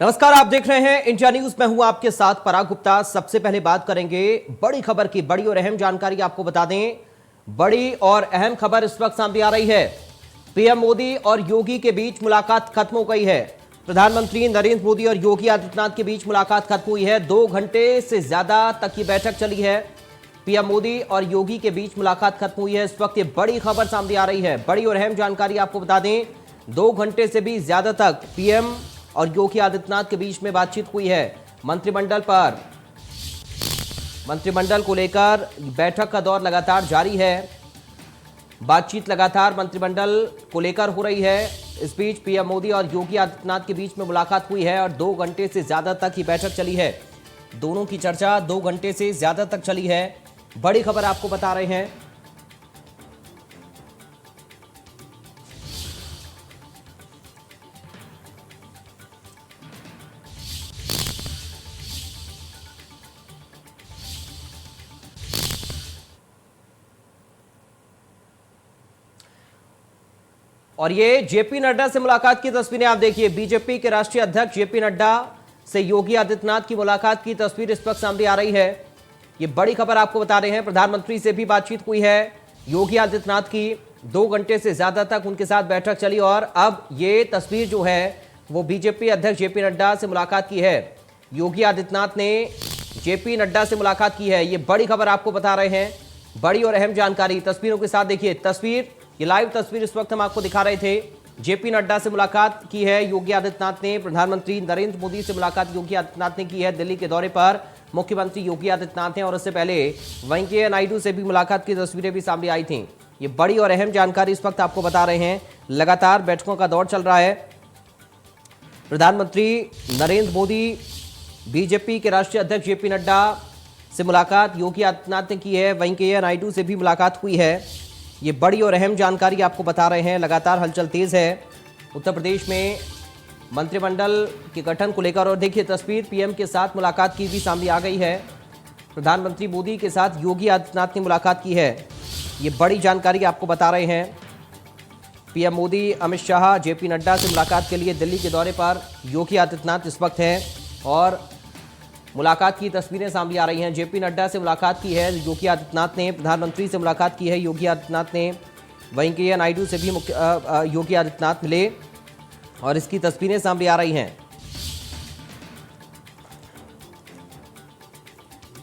नमस्कार, आप देख रहे हैं इंडिया न्यूज। मैं हूं आपके साथ पराग गुप्ता। सबसे पहले बात करेंगे बड़ी खबर की। बड़ी और अहम जानकारी आपको बता दें। बड़ी और अहम खबर इस वक्त सामने आ रही है। पीएम मोदी और योगी के बीच मुलाकात खत्म हो गई है। प्रधानमंत्री नरेंद्र मोदी और योगी आदित्यनाथ के बीच मुलाकात खत्म हुई है। 2 घंटे से ज्यादा तक की बैठक चली है। पीएम मोदी और योगी के बीच मुलाकात खत्म हुई है। इस वक्त ये बड़ी खबर सामने आ रही है। बड़ी और अहम जानकारी आपको बता दें। 2 घंटे से भी ज्यादा तक पीएम और योगी आदित्यनाथ के बीच में बातचीत हुई है। मंत्रिमंडल को लेकर बैठक का दौर लगातार जारी है। बातचीत लगातार मंत्रिमंडल को लेकर हो रही है। इस बीच पीएम मोदी और योगी आदित्यनाथ के बीच में मुलाकात हुई है और 2 घंटे से ज्यादा तक की बैठक चली है। दोनों की चर्चा 2 घंटे से ज्यादा तक चली है। बड़ी खबर आपको बता रहे हैं। और ये जेपी नड्डा से मुलाकात की तस्वीरें आप देखिए। बीजेपी के राष्ट्रीय अध्यक्ष जेपी नड्डा से योगी आदित्यनाथ की मुलाकात की तस्वीर इस वक्त सामने आ रही है। ये बड़ी खबर आपको बता रहे हैं। प्रधानमंत्री से भी बातचीत हुई है योगी आदित्यनाथ की। 2 घंटे से ज्यादा तक उनके साथ बैठक चली और अब ये तस्वीर जो है वो बीजेपी अध्यक्ष जेपी नड्डा से मुलाकात की है। योगी आदित्यनाथ ने जेपी नड्डा से मुलाकात की है। ये बड़ी खबर आपको बता रहे हैं। बड़ी और अहम जानकारी तस्वीरों के साथ देखिए। ये लाइव तस्वीर इस वक्त हम आपको दिखा रहे थे। जेपी नड्डा से मुलाकात की है योगी आदित्यनाथ ने। प्रधानमंत्री नरेंद्र मोदी से मुलाकात योगी आदित्यनाथ ने की है। दिल्ली के दौरे पर मुख्यमंत्री योगी आदित्यनाथ ने और इससे पहले वेंकैया नायडू से भी मुलाकात की तस्वीरें भी सामने आई थी। ये बड़ी और अहम जानकारी इस वक्त आपको बता रहे हैं। लगातार बैठकों का दौर चल रहा है। प्रधानमंत्री नरेंद्र मोदी, बीजेपी के राष्ट्रीय अध्यक्ष जेपी नड्डा से मुलाकात योगी आदित्यनाथ ने की है। वेंकैया नायडू से भी मुलाकात हुई है। ये बड़ी और अहम जानकारी आपको बता रहे हैं। लगातार हलचल तेज है उत्तर प्रदेश में मंत्रिमंडल के गठन को लेकर। और देखिए तस्वीर, पीएम के साथ मुलाकात की भी सामने आ गई है। प्रधानमंत्री मोदी के साथ योगी आदित्यनाथ ने मुलाकात की है। ये बड़ी जानकारी आपको बता रहे हैं। पीएम मोदी, अमित शाह, जेपी नड्डा से मुलाकात के लिए दिल्ली के दौरे पर योगी आदित्यनाथ इस वक्त हैं और मुलाकात की तस्वीरें सामने आ रही हैं। जेपी नड्डा से मुलाकात की है योगी आदित्यनाथ ने। प्रधानमंत्री से मुलाकात की है योगी आदित्यनाथ ने। वेंकैया नायडू से भी योगी आदित्यनाथ मिले और इसकी तस्वीरें सामने आ रही हैं।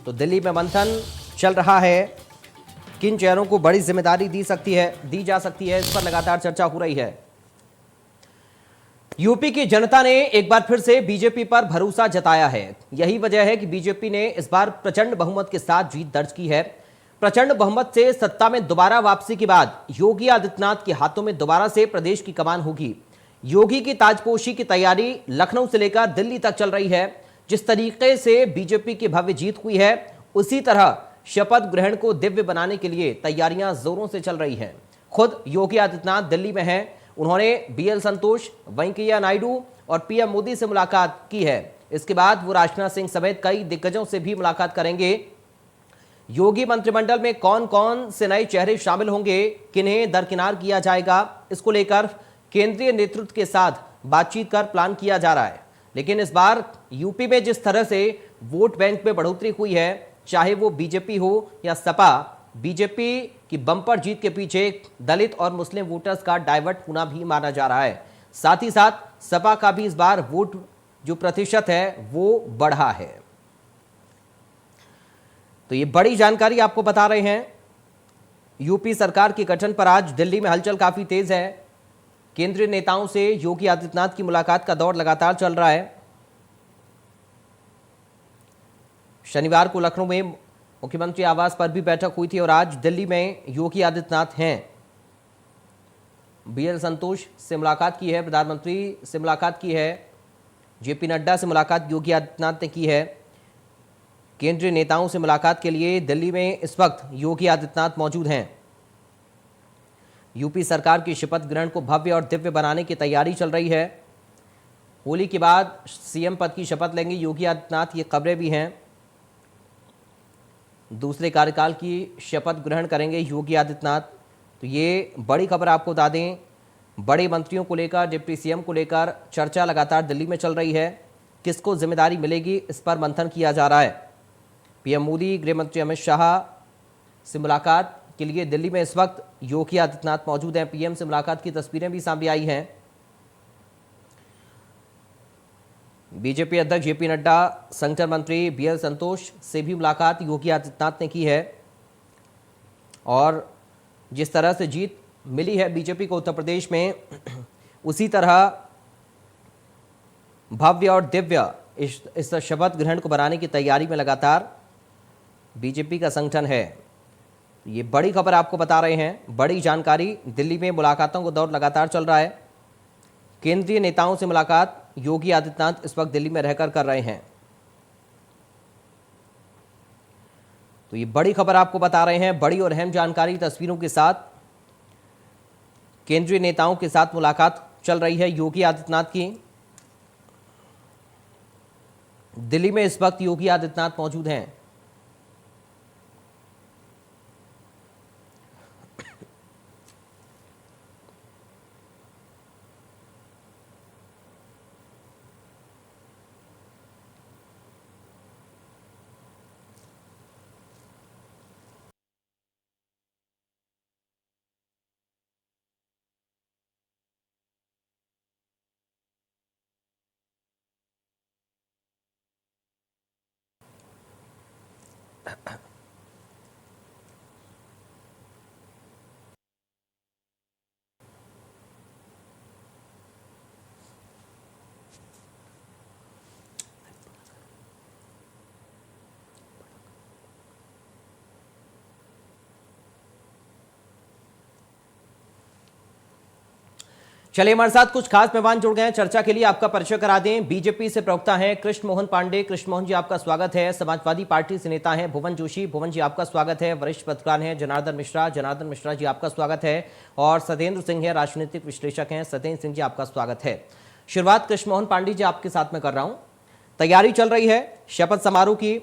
तो दिल्ली में मंथन चल रहा है। किन चेहरों को बड़ी जिम्मेदारी दी जा सकती है, इस पर लगातार चर्चा हो रही है। यूपी की जनता ने एक बार फिर से बीजेपी पर भरोसा जताया है। यही वजह है कि बीजेपी ने इस बार प्रचंड बहुमत के साथ जीत दर्ज की है। प्रचंड बहुमत से सत्ता में दोबारा वापसी के बाद योगी आदित्यनाथ के हाथों में दोबारा से प्रदेश की कमान होगी। योगी की ताजपोशी की तैयारी लखनऊ से लेकर दिल्ली तक चल रही है। जिस तरीके से बीजेपी की भव्य जीत हुई है, उसी तरह शपथ ग्रहण को दिव्य बनाने के लिए तैयारियां जोरों से चल रही हैं। खुद योगी आदित्यनाथ दिल्ली में हैं। उन्होंने बीएल संतोष, वेंकैया नायडू और पीएम मोदी से मुलाकात की है। इसके बाद वो राजनाथ सिंह समेत कई दिग्गजों से भी मुलाकात करेंगे। योगी मंत्रिमंडल में कौन कौन से नए चेहरे शामिल होंगे, किन्हें दरकिनार किया जाएगा, इसको लेकर केंद्रीय नेतृत्व के साथ बातचीत कर प्लान किया जा रहा है। लेकिन इस बार यूपी में जिस तरह से वोट बैंक में बढ़ोतरी हुई है, चाहे वो बीजेपी हो या सपा, बीजेपी की बम्पर जीत के पीछे दलित और मुस्लिम वोटर्स का डाइवर्ट होना भी माना जा रहा है। साथ ही साथ सपा का भी इस बार वोट जो प्रतिशत है वो बढ़ा है। तो ये बड़ी जानकारी आपको बता रहे हैं। यूपी सरकार के गठन पर आज दिल्ली में हलचल काफी तेज है। केंद्रीय नेताओं से योगी आदित्यनाथ की मुलाकात का दौर लगातार चल रहा है। शनिवार को लखनऊ में मुख्यमंत्री आवास पर भी बैठक हुई थी और आज दिल्ली में योगी आदित्यनाथ हैं। बीएल संतोष से मुलाकात की है, प्रधानमंत्री से मुलाकात की है, जेपी नड्डा से मुलाकात योगी आदित्यनाथ ने की है। केंद्रीय नेताओं से मुलाकात के लिए दिल्ली में इस वक्त योगी आदित्यनाथ मौजूद हैं। यूपी सरकार की शपथ ग्रहण को भव्य और दिव्य बनाने की तैयारी चल रही है। होली के बाद सीएम पद की शपथ लेंगे योगी आदित्यनाथ, ये खबरें भी हैं। दूसरे कार्यकाल की शपथ ग्रहण करेंगे योगी आदित्यनाथ। तो ये बड़ी खबर आपको बता दें। बड़े मंत्रियों को लेकर, डिप्टी सीएम को लेकर चर्चा लगातार दिल्ली में चल रही है। किसको जिम्मेदारी मिलेगी, इस पर मंथन किया जा रहा है। पीएम मोदी, गृह मंत्री अमित शाह से मुलाकात के लिए दिल्ली में इस वक्त योगी आदित्यनाथ मौजूद हैं। पीएम से मुलाकात की तस्वीरें भी सामने आई हैं। बीजेपी अध्यक्ष जेपी नड्डा, संगठन मंत्री बीएल संतोष से भी मुलाकात योगी आदित्यनाथ ने की है। और जिस तरह से जीत मिली है बीजेपी को उत्तर प्रदेश में, उसी तरह भव्य और दिव्य इस शपथ ग्रहण को बनाने की तैयारी में लगातार बीजेपी का संगठन है। ये बड़ी खबर आपको बता रहे हैं, बड़ी जानकारी। दिल्ली में मुलाकातों का दौर लगातार चल रहा है। केंद्रीय नेताओं से मुलाकात योगी आदित्यनाथ इस वक्त दिल्ली में रहकर कर रहे हैं। तो ये बड़ी खबर आपको बता रहे हैं, बड़ी और अहम जानकारी तस्वीरों के साथ। केंद्रीय नेताओं के साथ मुलाकात चल रही है योगी आदित्यनाथ की। दिल्ली में इस वक्त योगी आदित्यनाथ मौजूद हैं। चलिए, हमारे साथ कुछ खास मेहमान जुड़ गए हैं चर्चा के लिए। आपका परिचय करा दें। बीजेपी से प्रवक्ता हैं कृष्ण मोहन पांडे। कृष्ण मोहन जी, आपका स्वागत है। समाजवादी पार्टी से नेता हैं भुवन जोशी। भुवन जी, आपका स्वागत है। वरिष्ठ पत्रकार हैं जनार्दन मिश्रा। जनार्दन मिश्रा जी, आपका स्वागत है। और सत्येंद्र सिंह है, राजनीतिक विश्लेषक हैं। सत्येंद्र सिंह जी, आपका स्वागत है। शुरुआत कृष्ण मोहन पांडे जी आपके साथ में कर रहा हूं। तैयारी चल रही है शपथ समारोह की।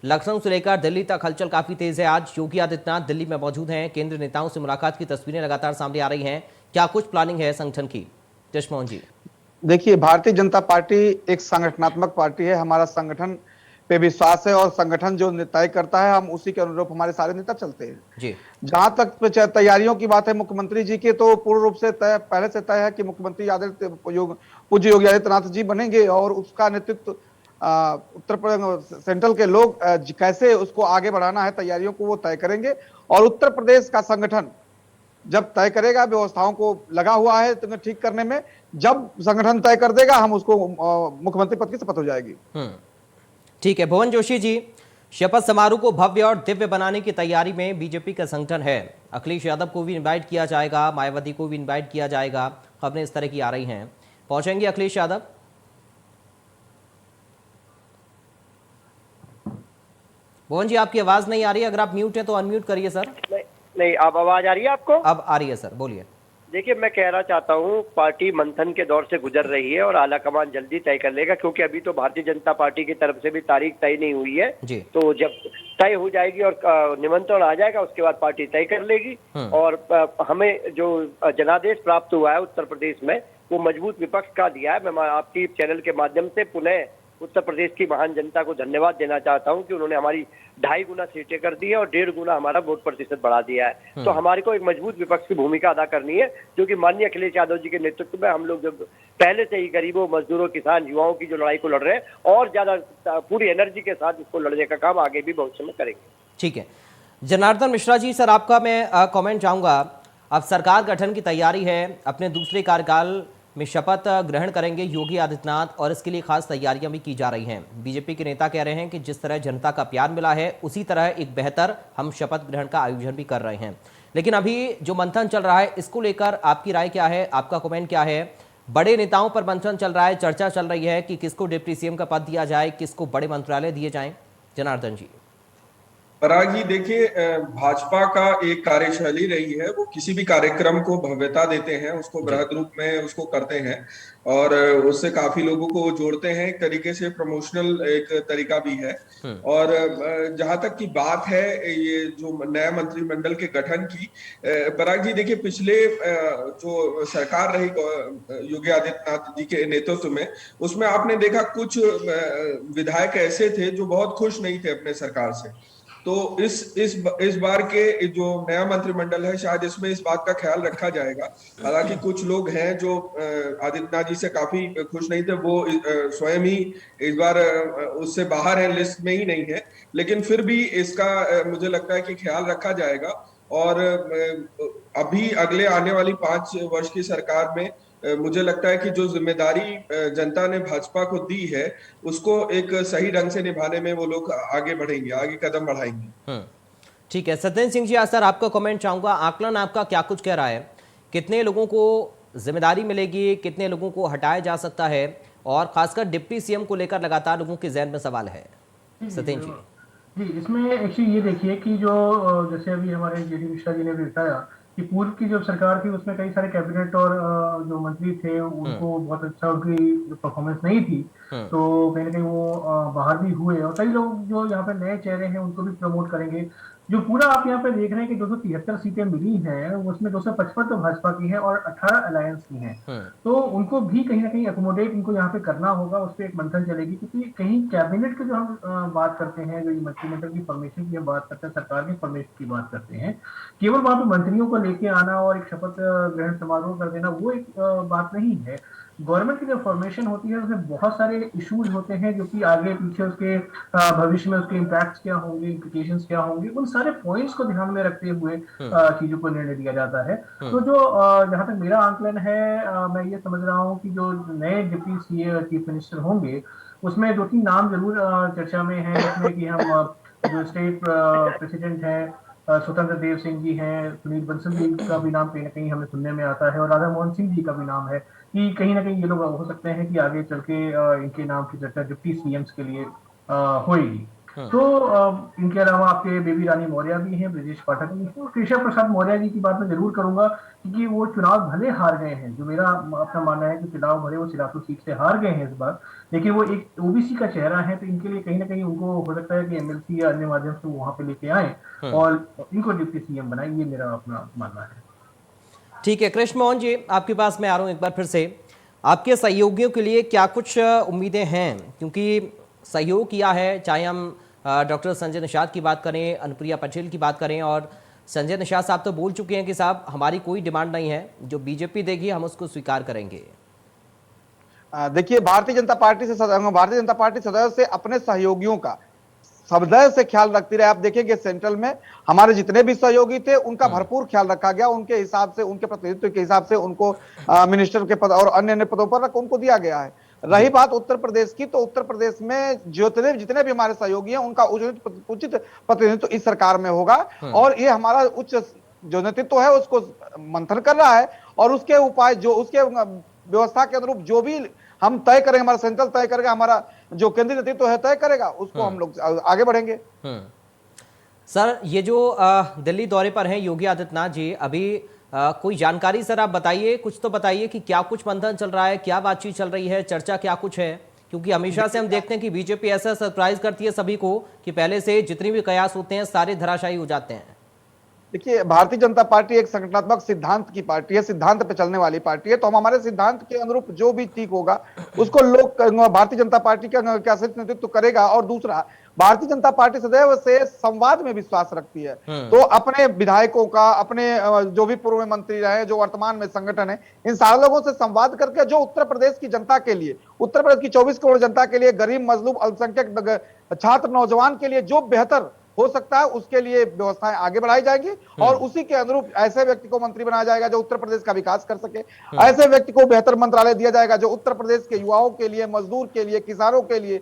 लखनऊ से लेकर दिल्ली तक हलचल काफी तेज है। आज योगी आदित्यनाथ दिल्ली में मौजूद हैं। केंद्रीय नेताओं से मुलाकात की तस्वीरें लगातार सामने आ रही हैं। क्या कुछ प्लानिंग है संगठन की? कृष्ण मोहन जी, देखिए, भारतीय जनता पार्टी एक संगठनात्मक पार्टी है। हमारा संगठन पे विश्वास है और संगठन जो तय करता है हम उसी के अनुरूप हमारे सारे नेता चलते हैं जी। जहां तक तैयारियों की बात है मुख्यमंत्री जी की, तो पूर्ण रूप से पहले से तय है कि मुख्यमंत्री पूज्य योगी आदित्यनाथ जी बनेंगे और उसका नेतृत्व उत्तर प्रदेश सेंट्रल के लोग कैसे उसको आगे बढ़ाना है, तैयारियों को वो तय करेंगे। और उत्तर प्रदेश का संगठन जब तय करेगा, व्यवस्थाओं को लगा हुआ है तो ठीक करने में, जब संगठन तय कर देगा हम उसको मुख्यमंत्री पद की शपथ हो जाएगी। ठीक है। भुवन जोशी जी, शपथ समारोह को भव्य और दिव्य बनाने की तैयारी में बीजेपी का संगठन है। अखिलेश यादव को भी इनवाइट किया जाएगा, मायावती को भी इनवाइट किया जाएगा। खबरें इस तरह की आ रही हैं। पहुंचेंगे अखिलेश यादव? भुवन जी, आपकी आवाज नहीं आ रही है। अगर आप म्यूट हैं तो अनम्यूट करिए सर। नहीं, अब आवाज आ रही है आपको? अब आ रही है सर, बोलिए। देखिए, मैं कहना चाहता हूँ पार्टी मंथन के दौर से गुजर रही है और आला कमान जल्दी तय कर लेगा, क्योंकि अभी तो भारतीय जनता पार्टी की तरफ से भी तारीख तय नहीं हुई है जी। तो जब तय हो जाएगी और निमंत्रण आ जाएगा उसके बाद पार्टी तय कर लेगी। और हमें जो जनादेश प्राप्त हुआ है उत्तर प्रदेश में, वो मजबूत विपक्ष का दिया है। मैं आपकी चैनल के माध्यम से पुनः उत्तर प्रदेश की महान जनता को धन्यवाद देना चाहता हूं कि उन्होंने हमारी 2.5 गुना सीटें कर दी है और 1.5 गुना हमारा वोट प्रतिशत बढ़ा दिया है। तो हमारे को एक मजबूत विपक्ष की भूमिका अदा करनी है, जो कि माननीय अखिलेश यादव जी के नेतृत्व में हम लोग जब पहले से ही गरीबों, मजदूरों, किसान, युवाओं की जो लड़ाई को लड़ रहे हैं और ज्यादा पूरी एनर्जी के साथ इसको लड़ने का काम आगे भी भविष्य में करेंगे। ठीक है। जनार्दन मिश्रा जी, सर आपका मैं कमेंट चाहूंगा। अब सरकार गठन की तैयारी है, अपने दूसरे कार्यकाल में शपथ ग्रहण करेंगे योगी आदित्यनाथ और इसके लिए खास तैयारियां भी की जा रही हैं। बीजेपी के नेता कह रहे हैं कि जिस तरह जनता का प्यार मिला है उसी तरह एक बेहतर हम शपथ ग्रहण का आयोजन भी कर रहे हैं। लेकिन अभी जो मंथन चल रहा है, इसको लेकर आपकी राय क्या है, आपका कमेंट क्या है? बड़े नेताओं पर मंथन चल रहा है, चर्चा चल रही है कि किसको डिप्टी सीएम का पद दिया जाए, किसको बड़े मंत्रालय दिए जाएं। जनार्दन जी, पराग जी देखिए, भाजपा का एक कार्यशैली रही है, वो किसी भी कार्यक्रम को भव्यता देते हैं, उसको जी। बृहद रूप में उसको करते हैं और उससे काफी लोगों को जोड़ते हैं। एक तरीके से प्रमोशनल एक तरीका भी है। हम्म। और जहां तक की बात है ये जो नया मंत्रिमंडल के गठन की, पराग जी देखिए, पिछले जो सरकार रही योगी आदित्यनाथ जी के नेतृत्व में, उसमें आपने देखा कुछ विधायक ऐसे थे जो बहुत खुश नहीं थे अपने सरकार से। तो इस बार के जो नया मंत्रिमंडल है, शायद इसमें इस बात का ख्याल रखा जाएगा। हालांकि कुछ लोग हैं जो आदित्यनाथ जी से काफी खुश नहीं थे, वो स्वयं ही इस बार उससे बाहर है, लिस्ट में ही नहीं है। लेकिन फिर भी इसका मुझे लगता है कि ख्याल रखा जाएगा। और अभी अगले आने वाली 5 वर्ष की सरकार में मुझे लगता है कि जो जिम्मेदारी जनता ने भाजपा को दी है, उसको एक सही ढंग से निभाने में वो लोग आगे बढ़ेंगे, आगे कदम बढ़ाएंगे। ठीक है सत्येंद्र सिंह जी, आज सर आपका कमेंट चाहूंगा। आकलन आपका क्या कुछ कह रहा है, कितने लोगों को जिम्मेदारी मिलेगी, कितने लोगों को हटाया जा सकता है, और खासकर डिप्टी सीएम को लेकर लगातार लोगों के जहन में सवाल है। सत्येंद्र जी। जी, इसमें एक्चुअली ये देखिए कि जो जैसे अभी हमारे जेडी मिश्रा जी ने भी बताया कि पूर्व की जो सरकार थी उसमें कई सारे कैबिनेट और जो मंत्री थे उनको बहुत अच्छा उनकी जो परफॉर्मेंस नहीं थी, तो कहीं ना कहीं वो बाहर भी हुए, और कई लोग जो यहाँ पे नए चेहरे हैं उनको भी प्रमोट करेंगे। जो पूरा आप यहाँ पे देख रहे हैं कि 273 सीटें मिली हैं, उसमें 255 तो भाजपा की है और 18 अलायंस की हैं, तो उनको भी कहीं ना कहीं अकोमोडेट इनको यहाँ पे करना होगा, उस पर एक मंथन चलेगी। क्योंकि कहीं कैबिनेट की जो हम बात करते हैं, जो मंत्रिमंडल की फॉर्मेशन की हम बात करते हैं, सरकार की फॉर्मेशन की बात करते हैं, केवल वहां पे मंत्रियों को लेके आना और एक शपथ ग्रहण समारोह कर देना वो एक बात नहीं है। गवर्नमेंट की जो फॉर्मेशन होती है उसमें बहुत सारे इश्यूज होते हैं जो कि आगे पीछे उसके भविष्य में उसके इम्पैक्ट्स क्या होंगे, इम्प्लीकेशंस क्या होंगे, उन सारे पॉइंट्स को ध्यान में रखते हुए चीजों को निर्णय दिया जाता है। तो जो जहां तक मेरा आंकलन है, मैं ये समझ रहा हूँ कि जो नए डिप्टी चीफ मिनिस्टर होंगे उसमें 2-3 नाम जरूर चर्चा में है, जिसमें कि हम जो स्टेट प्रेसिडेंट है स्वतंत्र देव सिंह जी हैं, सुनील बंसल जी का भी नाम कहीं ना कहीं हमें सुनने में आता है, और राधा मोहन सिंह जी का भी नाम है कि कहीं ना कहीं ये लोग हो सकते हैं कि आगे चल के इनके नाम की चर्चा डिप्टी सीएम्स के लिए होगी। तो इनके अलावा आपके बेबी रानी मौर्य भी हैं, ब्रजेश पाठक भी हैं, और केशव प्रसाद मौर्य जी की बात मैं जरूर करूंगा क्योंकि वो चुनाव भले हार गए हैं, जो मेरा अपना मानना है कि चुनाव भले वो सिलाटू सीट से हार गए हैं इस बार, लेकिन वो एक ओबीसी का चेहरा है, तो इनके लिए कहीं ना कहीं उनको हो सकता है कि एमएलसी या अन्य माध्यम से वहां पे लेके आए और इनको डिप्टी सीएम बनाए, ये मेरा अपना मानना है। ठीक है कृष्ण मोहन जी, आपके पास मैं आ रहा हूं एक बार फिर से। आपके सहयोगियों के लिए क्या कुछ उम्मीदें हैं, क्योंकि सहयोग किया है, चाहे हम डॉक्टर संजय निषाद की बात करें, अनुप्रिया पटेल की बात करें, और संजय निषाद साहब तो बोल चुके हैं कि साहब हमारी कोई डिमांड नहीं है, जो बीजेपी देगी हम उसको स्वीकार करेंगे। देखिए, भारतीय जनता पार्टी सदैव से अपने सहयोगियों का सदैव से ख्याल रखती रहे। आप देखेंगे सेंट्रल में हमारे जितने भी सहयोगी थे उनका भरपूर ख्याल रखा गया, उनके हिसाब से, उनके प्रतिनिधित्व के हिसाब से उनको मिनिस्टर के पद और अन्य पदों पर उनको दिया गया है। रही बात उत्तर प्रदेश की, तो उत्तर प्रदेश में जितने भी हमारे सहयोगी हैं उनका उचित प्रतिनिधित्व इस सरकार में होगा, और ये हमारा उच्च जो नेतृत्व है उसको मंथन कर रहा है, और उसके उपाय जो उसके व्यवस्था के अनुरूप जो भी हम तय करेंगे, हमारा सेंट्रल तय करेगा, हमारा जो केंद्रीय नेतृत्व है तय करेगा, उसको हम लोग आगे बढ़ेंगे। सर ये जो दिल्ली दौरे पर हैं योगी आदित्यनाथ जी, अभी कोई जानकारी सर आप बताइए, कुछ तो बताइए कि क्या कुछ मंथन चल रहा है, क्या बातचीत चल रही है, चर्चा क्या कुछ है, क्योंकि हमेशा से हम देखते हैं कि बीजेपी ऐसा सरप्राइज करती है सभी को कि पहले से जितनी भी कयास होते हैं सारे धराशायी हो जाते हैं। देखिए, भारतीय जनता पार्टी एक संगठनात्मक सिद्धांत की पार्टी है, सिद्धांत पे चलने वाली पार्टी है, तो हम हमारे सिद्धांत के अनुरूप जो भी ठीक होगा उसको लोग भारतीय जनता पार्टी का नेतृत्व करेगा। और दूसरा, भारतीय जनता पार्टी सदैव से संवाद में विश्वास रखती है, तो अपने विधायकों का, अपने जो भी पूर्व मंत्री रहे, जो वर्तमान में संगठन है, इन सारे लोगों से संवाद करके जो उत्तर प्रदेश की जनता के लिए, उत्तर प्रदेश की 24 करोड़ जनता के लिए, गरीब, मजलूम, अल्पसंख्यक, छात्र, नौजवान के लिए जो बेहतर हो सकता है उसके लिए व्यवस्थाएं आगे बढ़ाई जाएगी, और उसी के अनुरूप ऐसे व्यक्ति को मंत्री बनाया जाएगा जो उत्तर प्रदेश का विकास कर सके। ऐसे व्यक्ति को बेहतर मंत्रालय दिया जाएगा जो उत्तर प्रदेश के युवाओं के लिए, मजदूर के लिए, किसानों के लिए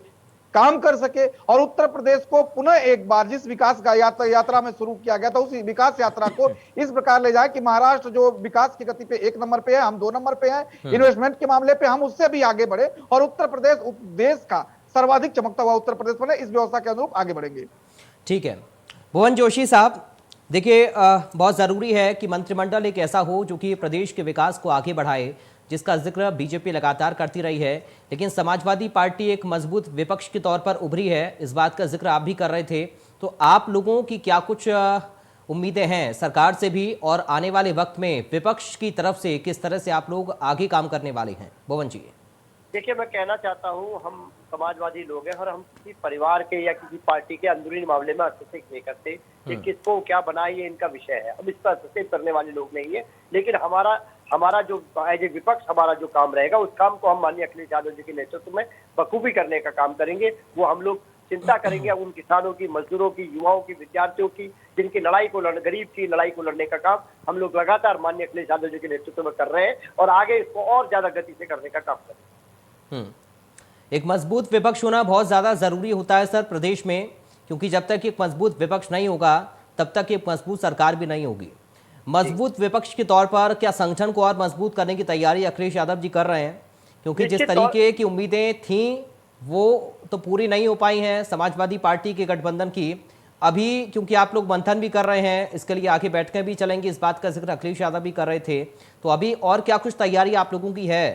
काम कर सके, और उत्तर प्रदेश को पुनः एक बार जिस विकास का यात्रा में शुरू किया गया था उसी विकास यात्रा को इस प्रकार ले जाए कि महाराष्ट्र जो विकास की गति पे 1 नंबर पे है, हम 2 नंबर पे हैं, इन्वेस्टमेंट के मामले पे हम उससे भी आगे बढ़े, और उत्तर प्रदेश देश का सर्वाधिक चमकता हुआ उत्तर प्रदेश बने, इस व्यवस्था के अनुरूप आगे बढ़ेंगे। ठीक है, भुवन जोशी साहब, देखिए बहुत ज़रूरी है कि मंत्रिमंडल एक ऐसा हो जो कि प्रदेश के विकास को आगे बढ़ाए, जिसका जिक्र बीजेपी लगातार करती रही है। लेकिन समाजवादी पार्टी एक मजबूत विपक्ष के तौर पर उभरी है, इस बात का जिक्र आप भी कर रहे थे। तो आप लोगों की क्या कुछ उम्मीदें हैं सरकार से भी, और आने वाले वक्त में विपक्ष की तरफ से किस तरह से आप लोग आगे काम करने वाले हैं? भुवन जी। देखिए, मैं कहना चाहता हूँ, हम समाजवादी लोग हैं और हम किसी परिवार के या किसी पार्टी के अंदरूनी मामले में हस्तक्षेप नहीं करते कि किसको क्या बनाए, ये इनका विषय है। हम इस पर हस्तक्षेप करने वाले लोग नहीं है। लेकिन हमारा जो एज ए विपक्ष हमारा जो काम रहेगा, उस काम को हम माननीय अखिलेश यादव जी के नेतृत्व में बखूबी करने का काम करेंगे। वो हम लोग चिंता करेंगे उन किसानों की, मजदूरों की, युवाओं की, विद्यार्थियों की, जिनकी गरीब की लड़ाई को लड़ने का काम हम लोग लगातार माननीय अखिलेश यादव जी के नेतृत्व में कर रहे हैं और आगे इसको और ज्यादा गति से करने का काम करेंगे। एक मजबूत विपक्ष होना बहुत ज्यादा जरूरी होता है सर प्रदेश में, क्योंकि जब तक एक मजबूत विपक्ष नहीं होगा तब तक एक मजबूत सरकार भी नहीं होगी। मजबूत विपक्ष के तौर पर क्या संगठन को और मजबूत करने की तैयारी अखिलेश यादव जी कर रहे हैं? क्योंकि जिस तरीके की उम्मीदें थी वो तो पूरी नहीं हो पाई हैं समाजवादी पार्टी के गठबंधन की। अभी क्योंकि आप लोग मंथन भी कर रहे हैं, इसके लिए आगे बैठकें भी चलेंगी, इस बात का जिक्र अखिलेश यादव भी कर रहे थे, तो अभी और क्या कुछ तैयारी आप लोगों की है?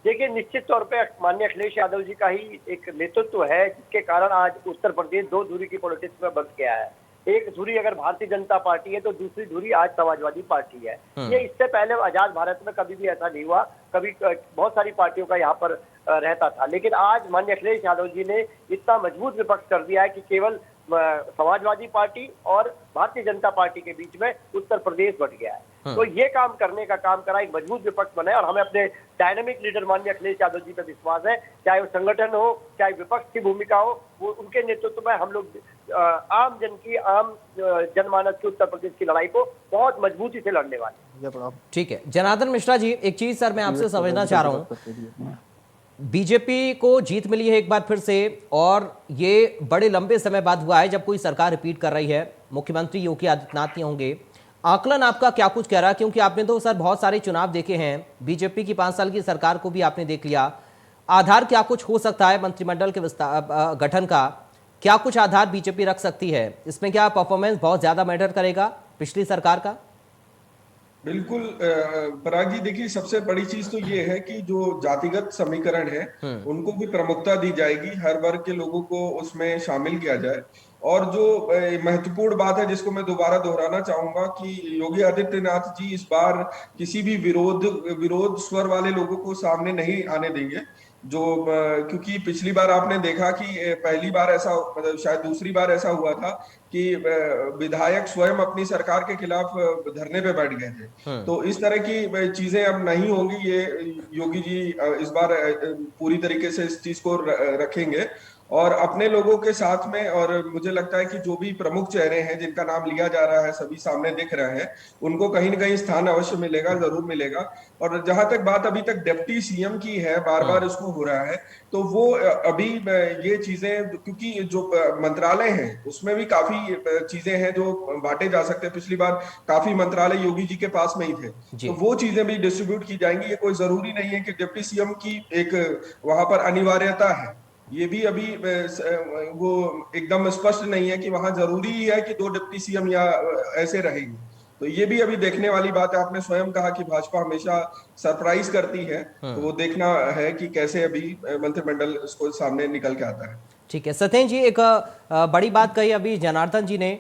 देखिए, निश्चित तौर पे माननीय अखिलेश यादव जी का ही एक नेतृत्व है जिसके कारण आज उत्तर प्रदेश दो धुरी की पॉलिटिक्स में बंध गया है। एक धुरी अगर भारतीय जनता पार्टी है तो दूसरी धुरी आज समाजवादी पार्टी है। ये इससे पहले आजाद भारत में कभी भी ऐसा नहीं हुआ। कभी बहुत सारी पार्टियों का यहाँ पर रहता था, लेकिन आज माननीय अखिलेश यादव जी ने इतना मजबूत विपक्ष कर दिया है कि केवल समाजवादी पार्टी और भारतीय जनता पार्टी के बीच में उत्तर प्रदेश बट गया है। तो ये काम करने का काम करा, एक मजबूत विपक्ष बने, और हमें अपने डायनामिक लीडर माननीय अखिलेश यादव जी पर विश्वास है। चाहे वो संगठन हो, चाहे विपक्ष की भूमिका हो, वो उनके नेतृत्व में हम लोग आम जनमानस की उत्तर प्रदेश की लड़ाई को बहुत मजबूती से लड़ने वाले। ठीक है जनार्दन मिश्रा जी, एक चीज सर मैं आपसे समझना चाह रहा हूँ, बीजेपी को जीत मिली है एक बार फिर से, और ये बड़े लंबे समय बाद हुआ है जब कोई सरकार रिपीट कर रही है, मुख्यमंत्री योगी आदित्यनाथ ही होंगे। आकलन आपका क्या कुछ कह रहा है? क्योंकि आपने तो सर बहुत सारे चुनाव देखे हैं, बीजेपी की 5 साल की सरकार को भी आपने देख लिया। आधार क्या कुछ हो सकता है मंत्रिमंडल के गठन का? क्या कुछ आधार बीजेपी रख सकती है? इसमें क्या परफॉर्मेंस बहुत ज्यादा मैटर करेगा पिछली सरकार का? बिल्कुल पराग जी, देखिए सबसे बड़ी चीज तो ये है कि जो जातिगत समीकरण है उनको भी प्रमुखता दी जाएगी, हर वर्ग के लोगों को उसमें शामिल किया जाए। और जो महत्वपूर्ण बात है जिसको मैं दोबारा दोहराना चाहूंगा कि योगी आदित्यनाथ जी इस बार किसी भी विरोध स्वर वाले लोगों को सामने नहीं आने देंगे। जो क्योंकि पिछली बार आपने देखा कि पहली बार ऐसा, मतलब शायद दूसरी बार ऐसा हुआ था कि विधायक स्वयं अपनी सरकार के खिलाफ धरने पे बैठ गए थे। तो इस तरह की चीजें अब नहीं होंगी। ये योगी जी इस बार पूरी तरीके से इस चीज को रखेंगे और अपने लोगों के साथ में, और मुझे लगता है कि जो भी प्रमुख चेहरे हैं जिनका नाम लिया जा रहा है सभी सामने दिख रहे हैं, उनको कहीं ना कहीं स्थान अवश्य मिलेगा, जरूर मिलेगा। और जहां तक बात अभी तक डिप्टी सीएम की है, बार बार इसको हो रहा है, तो वो अभी ये चीजें, क्योंकि जो मंत्रालय हैं उसमें भी काफी चीजें हैं जो बांटे जा सकते हैं। पिछली बार काफी मंत्रालय योगी जी के पास में ही थे, तो वो चीजें भी डिस्ट्रीब्यूट की जाएंगी। ये कोई जरूरी नहीं है कि डिप्टी सीएम की एक वहां पर अनिवार्यता है, ये भी अभी वो एकदम स्पष्ट नहीं है कि वहां जरूरी है कि 2 डिप्टी सीएम या ऐसे रहेंगे। तो ये भी अभी देखने वाली बात है। आपने स्वयं कहा कि भाजपा हमेशा सरप्राइज करती है, तो वो देखना है कि कैसे अभी मंत्रिमंडल इसको सामने निकल के आता है। ठीक है सत्येंद्र जी, एक बड़ी बात कही अभी जनार्दन जी ने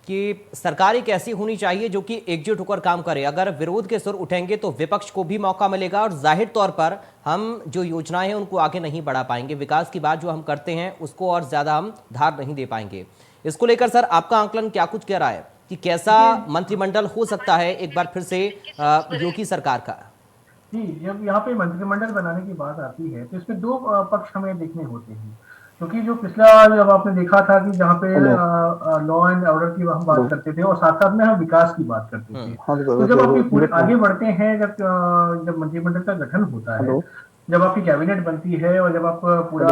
कि सरकार एक ऐसी होनी चाहिए जो कि एकजुट होकर काम करे। अगर विरोध के सुर उठेंगे तो विपक्ष को भी मौका मिलेगा और जाहिर तौर पर हम जो योजनाएं हैं उनको आगे नहीं बढ़ा पाएंगे, विकास की बात जो हम करते हैं उसको और ज्यादा हम धार नहीं दे पाएंगे। इसको लेकर सर आपका आंकलन क्या कुछ कह रहा है कि कैसा मंत्रिमंडल हो सकता है एक बार फिर से योगी सरकार का? जी, जब यहाँ पे मंत्रिमंडल बनाने की बात आती है तो इसमें 2 पक्ष हमें देखने होते हैं, क्योंकि जो पिछला जब आपने देखा था कि जहाँ पे लॉ एंड ऑर्डर की हम बात करते थे और साथ साथ में हम विकास की बात करते थे, तो जब आप आगे बढ़ते हैं, जब मंत्रिमंडल का गठन होता है, जब आपकी कैबिनेट बनती है और जब आप पूरा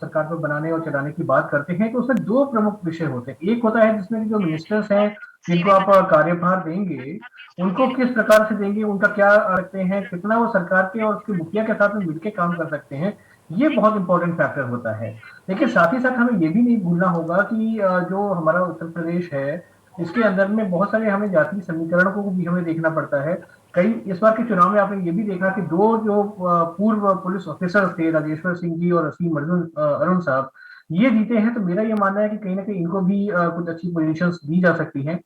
सरकार को बनाने और चलाने की बात करते हैं, तो उसमें 2 प्रमुख विषय होते हैं। एक होता है जिसमें जो मिनिस्टर्स हैं जिनको आप कार्यभार देंगे, उनको किस प्रकार से देंगे, उनका क्या रखते हैं, कितना वो सरकार के और उसके मुखिया के साथ में मिलकर काम कर सकते हैं, ये बहुत इंपॉर्टेंट फैक्टर होता है। लेकिन साथ ही साथ हमें ये भी नहीं भूलना होगा कि जो हमारा उत्तर प्रदेश है, इसके अंदर में बहुत सारे हमें जातीय समीकरण को भी हमें देखना पड़ता है। कई इस बार के चुनाव में आपने ये भी देखा कि दो जो पूर्व पुलिस ऑफिसर थे, राजेश्वर सिंह जी और असीम अरुण साहब, ये जीते हैं। तो मेरा ये मानना है कि कहीं ना कहीं इनको भी कुछ अच्छी पोजीशंस दी जा सकती हैं।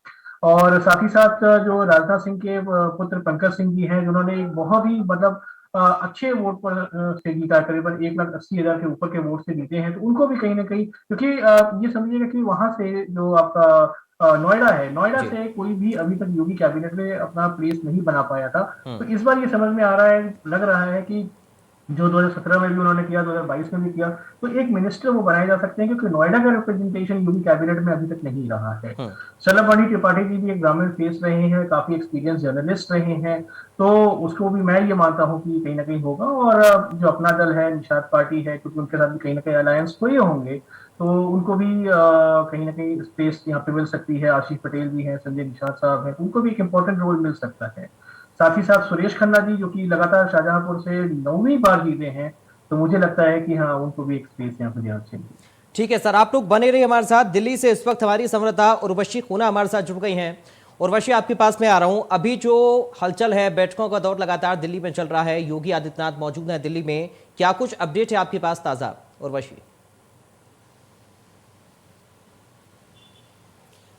और साथ ही साथ जो राजनाथ सिंह के पुत्र पंकज सिंह जी हैं, जिन्होंने एक बहुत ही मतलब अच्छे वोट पर से जीता, करीबन 1,80,000 के ऊपर के वोट से जीते हैं। तो उनको भी कहीं ना कहीं, क्योंकि ये समझिएगा कि वहां से जो आपका नोएडा है, नोएडा जी। से कोई भी अभी तक योगी कैबिनेट में अपना प्लेस नहीं बना पाया था। तो हम्म। इस बार ये समझ में आ रहा है, लग रहा है कि जो 2017 में भी उन्होंने किया, 2022 में भी किया, तो एक मिनिस्टर वो बनाए जा सकते हैं, क्योंकि नोएडा का रिप्रेजेंटेशन यूपी कैबिनेट में अभी तक नहीं रहा है। हम्म। सलभमणि त्रिपाठी जी भी एक ग्रामीण फेस रहे हैं, काफी एक्सपीरियंस जर्नलिस्ट रहे हैं, तो उसको भी मैं ये मानता हूँ कि कहीं ना कहीं होगा। और जो अपना दल है, निषाद पार्टी है, क्योंकि उनके साथ भी कहीं ना कहीं अलायंस हुए होंगे, तो उनको भी कहीं ना कहीं स्पेस यहाँ पे मिल सकती है। आशीष पटेल भी हैं, संजय निषाद साहब हैं, तो उनको भी एक इंपॉर्टेंट रोल मिल सकता है। साथ ही साथ सुरेश खन्ना जी, जो कि लगातार शाहजहांपुर से 9वीं बार जीते हैं, तो मुझे लगता है कि हाँ, उनको भी एक स्पेस यहाँ पे देना चाहिए। ठीक है सर, आप लोग बने रहिए हमारे साथ। दिल्ली से इस वक्त हमारी संवाददाता उर्वशी खूना हमारे साथ जुड़ गई हैं। उर्वशी, आपके पास में आ रहा हूं। अभी जो हलचल है, बैठकों का दौर लगातार दिल्ली में चल रहा है, योगी आदित्यनाथ मौजूद हैं दिल्ली में, क्या कुछ अपडेट है आपके पास ताजा उर्वशी?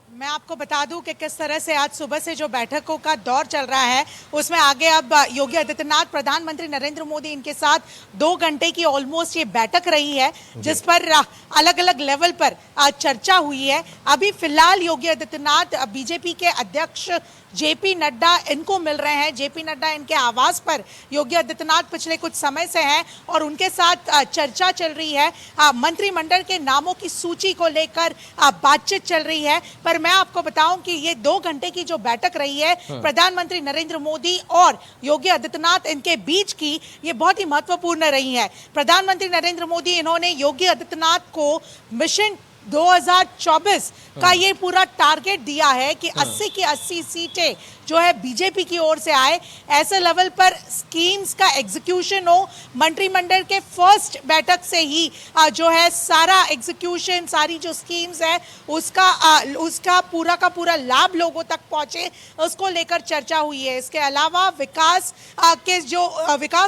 मैं आपको बता दूं कि किस तरह से आज सुबह से जो बैठकों का दौर चल रहा है, उसमें आगे अब योगी आदित्यनाथ, प्रधानमंत्री नरेंद्र मोदी, इनके साथ 2 घंटे की ऑलमोस्ट ये बैठक रही है, जिस पर अलग अलग लेवल पर चर्चा हुई है। अभी फिलहाल योगी आदित्यनाथ बीजेपी के अध्यक्ष जेपी नड्डा इनको मिल रहे हैं। जेपी नड्डा इनके आवास पर योगी आदित्यनाथ पिछले कुछ समय से हैं और उनके साथ चर्चा चल रही है। मंत्रिमंडल के नामों की सूची को लेकर बातचीत चल रही है। पर मैं आपको बताऊं कि ये 2 घंटे की जो बैठक रही है प्रधानमंत्री नरेंद्र मोदी और योगी आदित्यनाथ इनके बीच की, ये बहुत ही महत्वपूर्ण रही है। प्रधानमंत्री नरेंद्र मोदी, इन्होंने योगी आदित्यनाथ को मिशन 2024 का ये पूरा टारगेट दिया है कि 80 की 80 सीटें जो है बीजेपी की ओर से आए, ऐसे लेवल पर स्कीम्स का एग्जीक्यूशन हो। मंत्रिमंडल के फर्स्ट बैठक से ही जो है सारा एग्जीक्यूशन, सारी जो स्कीम्स है उसका पूरा का पूरा लाभ लोगों तक पहुंचे, उसको लेकर चर्चा हुई है। इसके अलावा विकास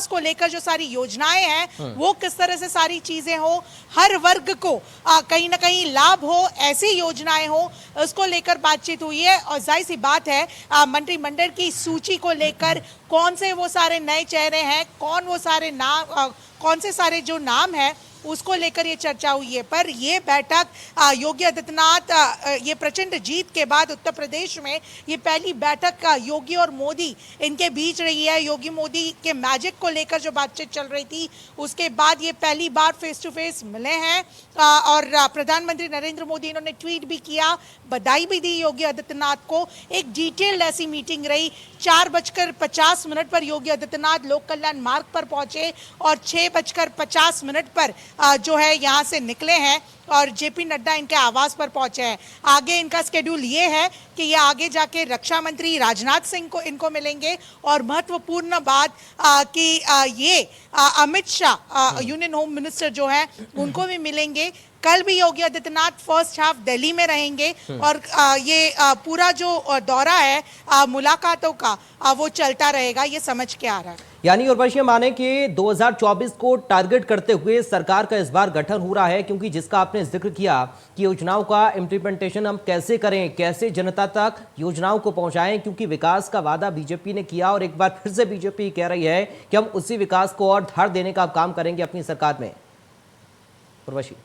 को लेकर जो सारी योजनाएं हैं वो किस तरह से सारी चीजें हो, हर वर्ग को कहीं ना कहीं लाभ हो, ऐसी योजनाएं हो, उसको लेकर बातचीत हुई है। और जाहिर सी बात है, मंत्रिमंडल की सूची को लेकर कौन से वो सारे नए चेहरे हैं, कौन से सारे जो नाम हैं, उसको लेकर ये चर्चा हुई है। पर ये बैठक योगी आदित्यनाथ, ये प्रचंड जीत के बाद उत्तर प्रदेश में ये पहली बैठक योगी और मोदी इनके बीच रही है। योगी मोदी के मैजिक को लेकर जो बातचीत चल रही थी, उसके बाद ये पहली बार फेस टू फेस मिले हैं। और प्रधानमंत्री नरेंद्र मोदी, इन्होंने ट्वीट भी किया, बधाई भी दी योगी आदित्यनाथ को। एक डिटेल्ड ऐसी मीटिंग रही। 4:50 पर योगी आदित्यनाथ लोक कल्याण मार्ग पर पहुंचे और 6:50 पर जो है यहाँ से निकले हैं और जेपी नड्डा इनके आवास पर पहुंचे हैं। आगे इनका स्केड्यूल ये है कि ये आगे जाके रक्षा मंत्री राजनाथ सिंह को इनको मिलेंगे। और महत्वपूर्ण बात कि ये Amit Shah, union home minister जो है, उनको भी मिलेंगे। कल भी योगी आदित्यनाथ फर्स्ट हाफ दिल्ली में रहेंगे और ये पूरा जो दौरा है मुलाकातों का, वो चलता रहेगा, ये समझ के आ रहा है। यानी उर्वशी, माने कि 2024 को टारगेट करते हुए सरकार का इस बार गठन हो रहा है, क्योंकि जिसका आपने जिक्र किया कि योजनाओं का इम्प्लीमेंटेशन हम कैसे करें, कैसे जनता तक योजनाओं को पहुंचाएं, क्योंकि विकास का वादा बीजेपी ने किया और एक बार फिर से बीजेपी कह रही है कि हम उसी विकास को और धार देने का काम करेंगे अपनी सरकार में। उर्वशी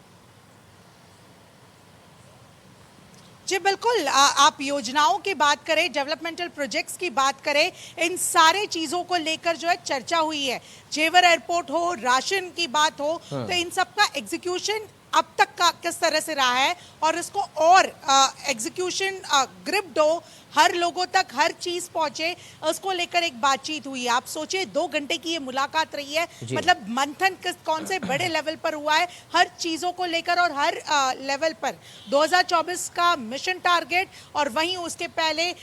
जी बिल्कुल, आप योजनाओं की बात करें, डेवलपमेंटल प्रोजेक्ट्स की बात करें, इन सारे चीज़ों को लेकर जो है चर्चा हुई है। जेवर एयरपोर्ट हो, राशन की बात हो, तो इन सब का एग्जीक्यूशन अब तक का किस तरह से रहा है और इसको और एग्जीक्यूशन ग्रिप्ड हो, हर लोगों तक हर चीज पहुंचे, उसको लेकर एक बातचीत हुई है। आप सोचिए 2 घंटे की ये मुलाकात रही है, मतलब मंथन कौन से बड़े लेवल पर हुआ है, हर चीजों को लेकर और हर लेवल पर 2024 का मिशन टारगेट और वहीं उसके पहले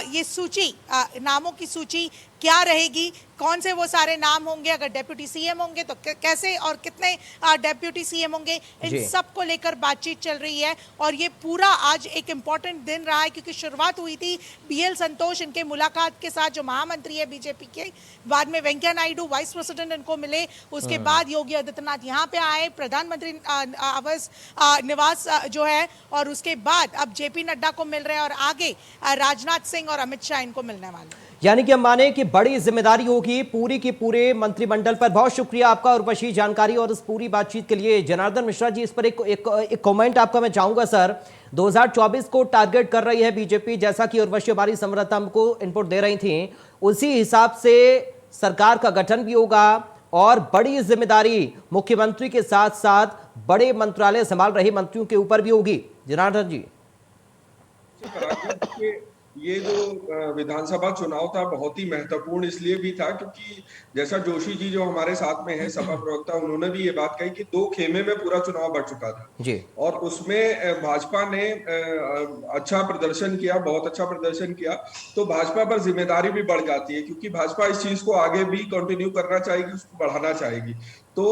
ये सूची, नामों की सूची क्या रहेगी, कौन से वो सारे नाम होंगे, अगर डेप्यूटी सीएम होंगे तो कैसे और कितने डेप्यूटी सीएम होंगे, इन सब को लेकर बातचीत चल रही है। और ये पूरा आज एक इम्पॉर्टेंट दिन रहा है, क्योंकि शुरुआत हुई थी BL संतोष इनके मुलाकात के साथ, जो महामंत्री है बीजेपी के। बाद में वेंकैया नायडू वाइस प्रेसिडेंट इनको मिले, उसके बाद योगी आदित्यनाथ यहाँ पे आए, प्रधानमंत्री आवास निवास जो है, और उसके बाद अब JP नड्डा को मिल रहे हैं, और आगे राजनाथ सिंह और अमित शाह इनको मिलने वाले हैं। यानी कि हम माने कि बड़ी जिम्मेदारी होगी पूरी की पूरे मंत्रिमंडल पर। बहुत शुक्रिया आपका उर्वशी जानकारी और इस पूरी बातचीत के लिए। जनार्दन मिश्रा जी, इस पर एक कमेंट आपका मैं चाहूंगा सर। 2024 को टारगेट कर रही है बीजेपी, जैसा कि उर्वशी हमारी संवाददाता हमको इनपुट दे रही थी, उसी हिसाब से सरकार का गठन भी होगा और बड़ी जिम्मेदारी मुख्यमंत्री के साथ साथ बड़े मंत्रालय संभाल रहे मंत्रियों के ऊपर भी होगी। जनार्दन जी, ये जो विधानसभा चुनाव था बहुत ही महत्वपूर्ण इसलिए भी था क्योंकि जैसा जोशी जी जो हमारे साथ में है सपा प्रवक्ता, उन्होंने भी ये बात कही कि 2 खेमे में पूरा चुनाव बढ़ चुका था जी। और उसमें भाजपा ने अच्छा प्रदर्शन किया, बहुत अच्छा प्रदर्शन किया, तो भाजपा पर जिम्मेदारी भी बढ़ जाती है क्योंकि भाजपा इस चीज को आगे भी कंटिन्यू करना चाहेगी, उसको बढ़ाना चाहेगी। तो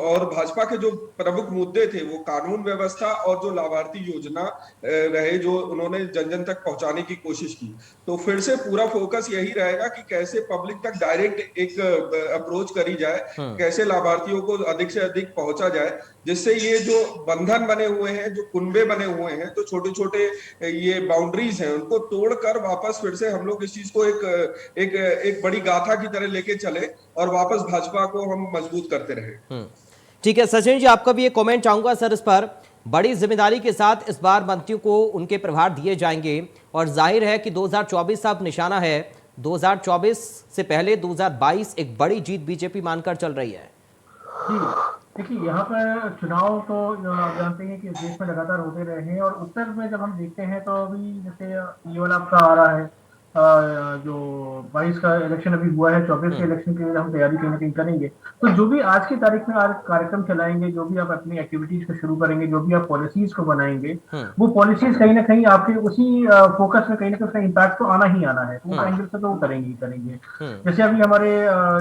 और भाजपा के जो प्रमुख मुद्दे थे वो कानून व्यवस्था और जो लाभार्थी योजना रहे, जो उन्होंने जन जन तक पहुंचाने की कोशिश की। तो फिर से पूरा फोकस यही रहेगा कि कैसे पब्लिक तक डायरेक्ट एक अप्रोच करी जाए, कैसे लाभार्थियों को अधिक से अधिक पहुंचा जाए, जिससे ये जो बंधन बने हुए हैं, जो कुनबे बने हुए हैं, तो छोटे छोटे ये बाउंड्रीज हैं, उनको तोड़कर वापस फिर से हम लोग इस चीज को एक बड़ी गाथा की तरह लेके चले और वापस भाजपा को हम मजबूत करते रहे। ठीक है सचिन जी, आपका भी एक कमेंट चाहूंगा सर इस पर। बड़ी जिम्मेदारी के साथ इस बार मंत्रियों को उनके प्रभार दिए जाएंगे और जाहिर है कि 2024 अब निशाना है, 2024 से पहले 2022 एक बड़ी जीत बीजेपी मानकर चल रही है। देखिए, यहाँ पर चुनाव तो आप जानते हैं कि देश में लगातार होते रहे हैं, और उत्तर में जब हम देखते हैं तो अभी जैसे ये वाला आपका आ रहा है जो 22 का इलेक्शन अभी हुआ है, 24 के इलेक्शन के लिए हम तैयारी कहीं ना कहीं करेंगे। तो जो भी आज की तारीख में आज कार्यक्रम चलाएंगे, जो भी आप अपनी एक्टिविटीज को शुरू करेंगे, जो भी आप पॉलिसीज को बनाएंगे, वो पॉलिसीज कहीं ना कहीं आपके उसी फोकस में कहीं ना कहीं इम्पैक्ट तो आना ही आना है, तो एंगल से तो वो करेंगे ही करेंगे। जैसे अभी हमारे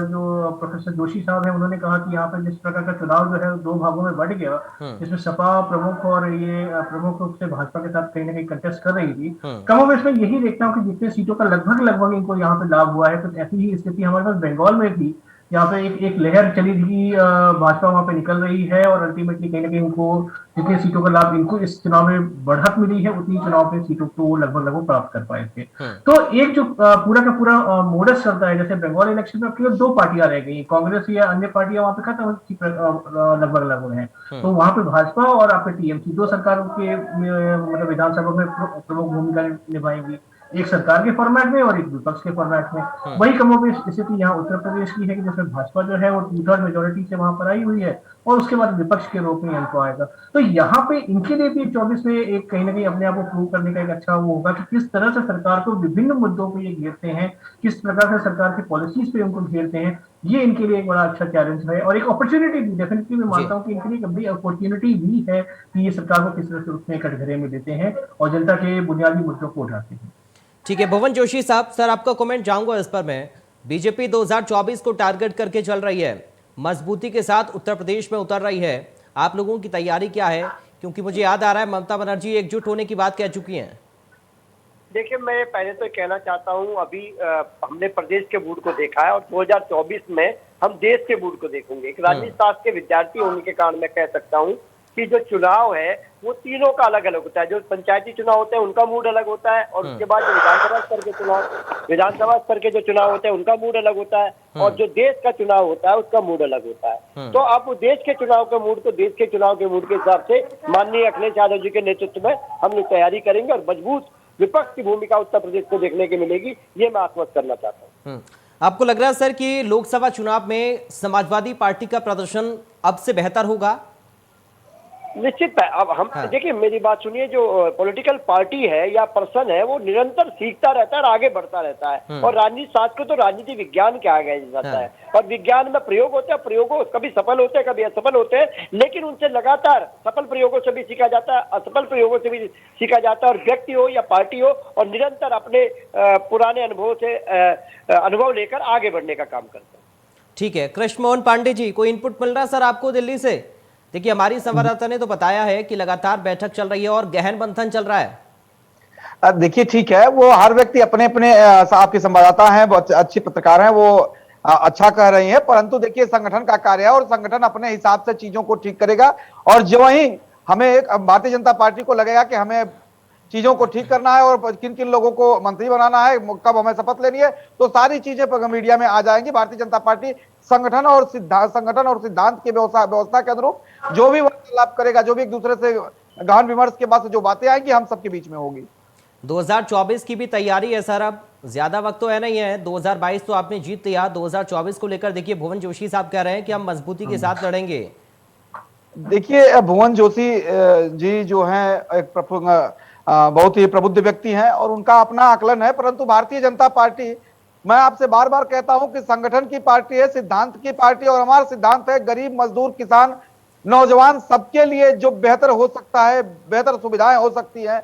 जो प्रोफेसर जोशी साहब हैं, उन्होंने कहा कि यहाँ पर जिस प्रकार का चुनाव जो है 2 भागों में बढ़ गया, जिसमें सपा प्रमुख और ये प्रमुख रूप से भाजपा के साथ कहीं ना कहीं कंटेस्ट कर रही थी, कमोबेश में यही देखता हूँ कि जितने सीटों का लगभग इनको यहाँ पे लाभ हुआ है। तो ऐसी ही स्थिति हमारे पास बंगाल में थी, यहाँ पे एक लहर चली थी, भाजपा वहां पे निकल रही है और अल्टीमेटली कहीं ना कहीं उनको जितनी सीटों का लाभ इनको इस चुनाव में बढ़त मिली है, उतनी चुनाव में सीटों को लगभग प्राप्त कर पाए थे। तो एक जो पूरा का पूरा मोडस चलता है, जैसे बंगाल इलेक्शन में केवल 2 पार्टियां रह गई, कांग्रेस या अन्य पार्टियां वहां पे खत्म लगभग है। तो वहां पे भाजपा और आपके TMC 2 सरकारों के मतलब विधानसभा में प्रमुख भूमिका निभाएंगी, एक सरकार के फॉर्मेट में और एक विपक्ष के फॉर्मेट में। वही कमोबेश स्थिति यहाँ उत्तर प्रदेश की है कि जिसमें भाजपा जो है वो 2/3 मेजोरिटी से वहां पर आई हुई है और उसके बाद विपक्ष के रूप में इनको आएगा। तो यहाँ पे इनके लिए भी 24 में एक कहीं ना कहीं अपने आप को प्रूव करने का एक अच्छा वो होगा कि किस तरह से सरकार को विभिन्न मुद्दों पर ये घेरते हैं, किस प्रकार से सरकार की पॉलिसीज पे उनको घेरते हैं। ये इनके लिए एक बड़ा अच्छा चैलेंज है और एक अपॉर्चुनिटी भी, डेफिनेटली मैं मानता हूँ कि इनके लिए एक बड़ी अपॉर्चुनिटी भी है कि ये सरकार को किस तरह से उसमें कटघरे में देते हैं और जनता के बुनियादी मुद्दों को उठाते हैं। ठीक है, भुवन जोशी साहब, सर आपका कमेंट चाहूंगा इस पर मैं। बीजेपी 2024 को टारगेट करके चल रही है, मजबूती के साथ उत्तर प्रदेश में उतर रही है, आप लोगों की तैयारी क्या है? क्योंकि मुझे याद आ रहा है ममता बनर्जी एकजुट होने की बात कह चुकी हैं। देखिए, मैं पहले तो कहना चाहता हूं, अभी हमने प्रदेश के मूड को देखा है और 2024 में हम देश के मूड को देखेंगे। एक राजनीति शास्त्र के विद्यार्थी होने के कारण मैं कह सकता हूं कि जो चुनाव है वो तीनों का अलग अलग होता है। जो पंचायती चुनाव होते हैं उनका मूड अलग होता है और उसके बाद जो विधानसभा स्तर के जो चुनाव होते हैं उनका मूड अलग होता है और जो देश का चुनाव होता है उसका मूड अलग होता है। तो अब देश के चुनाव का मूड को देश के चुनाव के मूड के हिसाब से माननीय अखिलेश यादव जी के नेतृत्व में हम लोग तैयारी करेंगे और मजबूत विपक्ष की भूमिका उत्तर प्रदेश को देखने की मिलेगी, ये मैं आश्वस्त करना चाहता हूँ। आपको लग रहा है सर कि लोकसभा चुनाव में समाजवादी पार्टी का प्रदर्शन अब से बेहतर होगा? निश्चित है। अब हम देखिए, मेरी बात सुनिए, जो पॉलिटिकल पार्टी है या पर्सन है वो निरंतर सीखता रहता है और आगे बढ़ता रहता है। और राजनीति शास्त्र को तो राजनीति विज्ञान कहा जाता है और विज्ञान में प्रयोग होते हैं, प्रयोगों कभी सफल होते हैं कभी असफल होते हैं, लेकिन उनसे लगातार सफल प्रयोगों से भी सीखा जाता है, असफल प्रयोगों से भी सीखा जाता है। और व्यक्ति हो या पार्टी हो, और निरंतर अपने पुराने अनुभव से अनुभव लेकर आगे बढ़ने का काम करता है। ठीक है, कृष्ण मोहन पांडे जी, कोई इनपुट मिल रहा है सर आपको दिल्ली से? देखिए, हमारी संवाददाता ने तो बताया है कि लगातार बैठक चल रही है और गहन मंथन चल रहा है। देखिए ठीक है, वो हर व्यक्ति अपने अपने आपके संवाददाता हैं, बहुत अच्छी पत्रकार हैं, वो अच्छा कह रही हैं, परंतु देखिए संगठन का कार्य है और संगठन अपने हिसाब से चीजों को ठीक करेगा। और जो ही हमें भारतीय जनता पार्टी को लगेगा कि हमें चीजों को ठीक करना है और किन किन लोगों को मंत्री बनाना है, कब हमें शपथ लेनी है, तो सारी चीजें मीडिया में आ जाएंगी। भारतीय जनता पार्टी संगठन और सिद्धांत की व्यवस्था के अनुरूप जो भी वार्तालाप करेगा, जो भी एक दूसरे से गहन विमर्श के बाद जो बातें आएंगी, हम सबके बीच में होगी। 2024 की भी तैयारी है सर, अब ज्यादा वक्त तो है नहीं है, 2022 तो आपने जीत लिया, 2024 को लेकर देखिए भुवन जोशी साहब कह रहे हैं कि हम मजबूती के साथ लड़ेंगे। देखिए भुवन जोशी जी जो है एक बहुत ही प्रबुद्ध व्यक्ति हैं और उनका अपना आकलन है, परंतु भारतीय जनता पार्टी, मैं आपसे बार बार कहता हूं कि संगठन की पार्टी है, सिद्धांत की पार्टी, और हमारा सिद्धांत है गरीब, मजदूर, किसान, नौजवान, सबके लिए जो बेहतर हो सकता है, बेहतर सुविधाएं हो सकती हैं,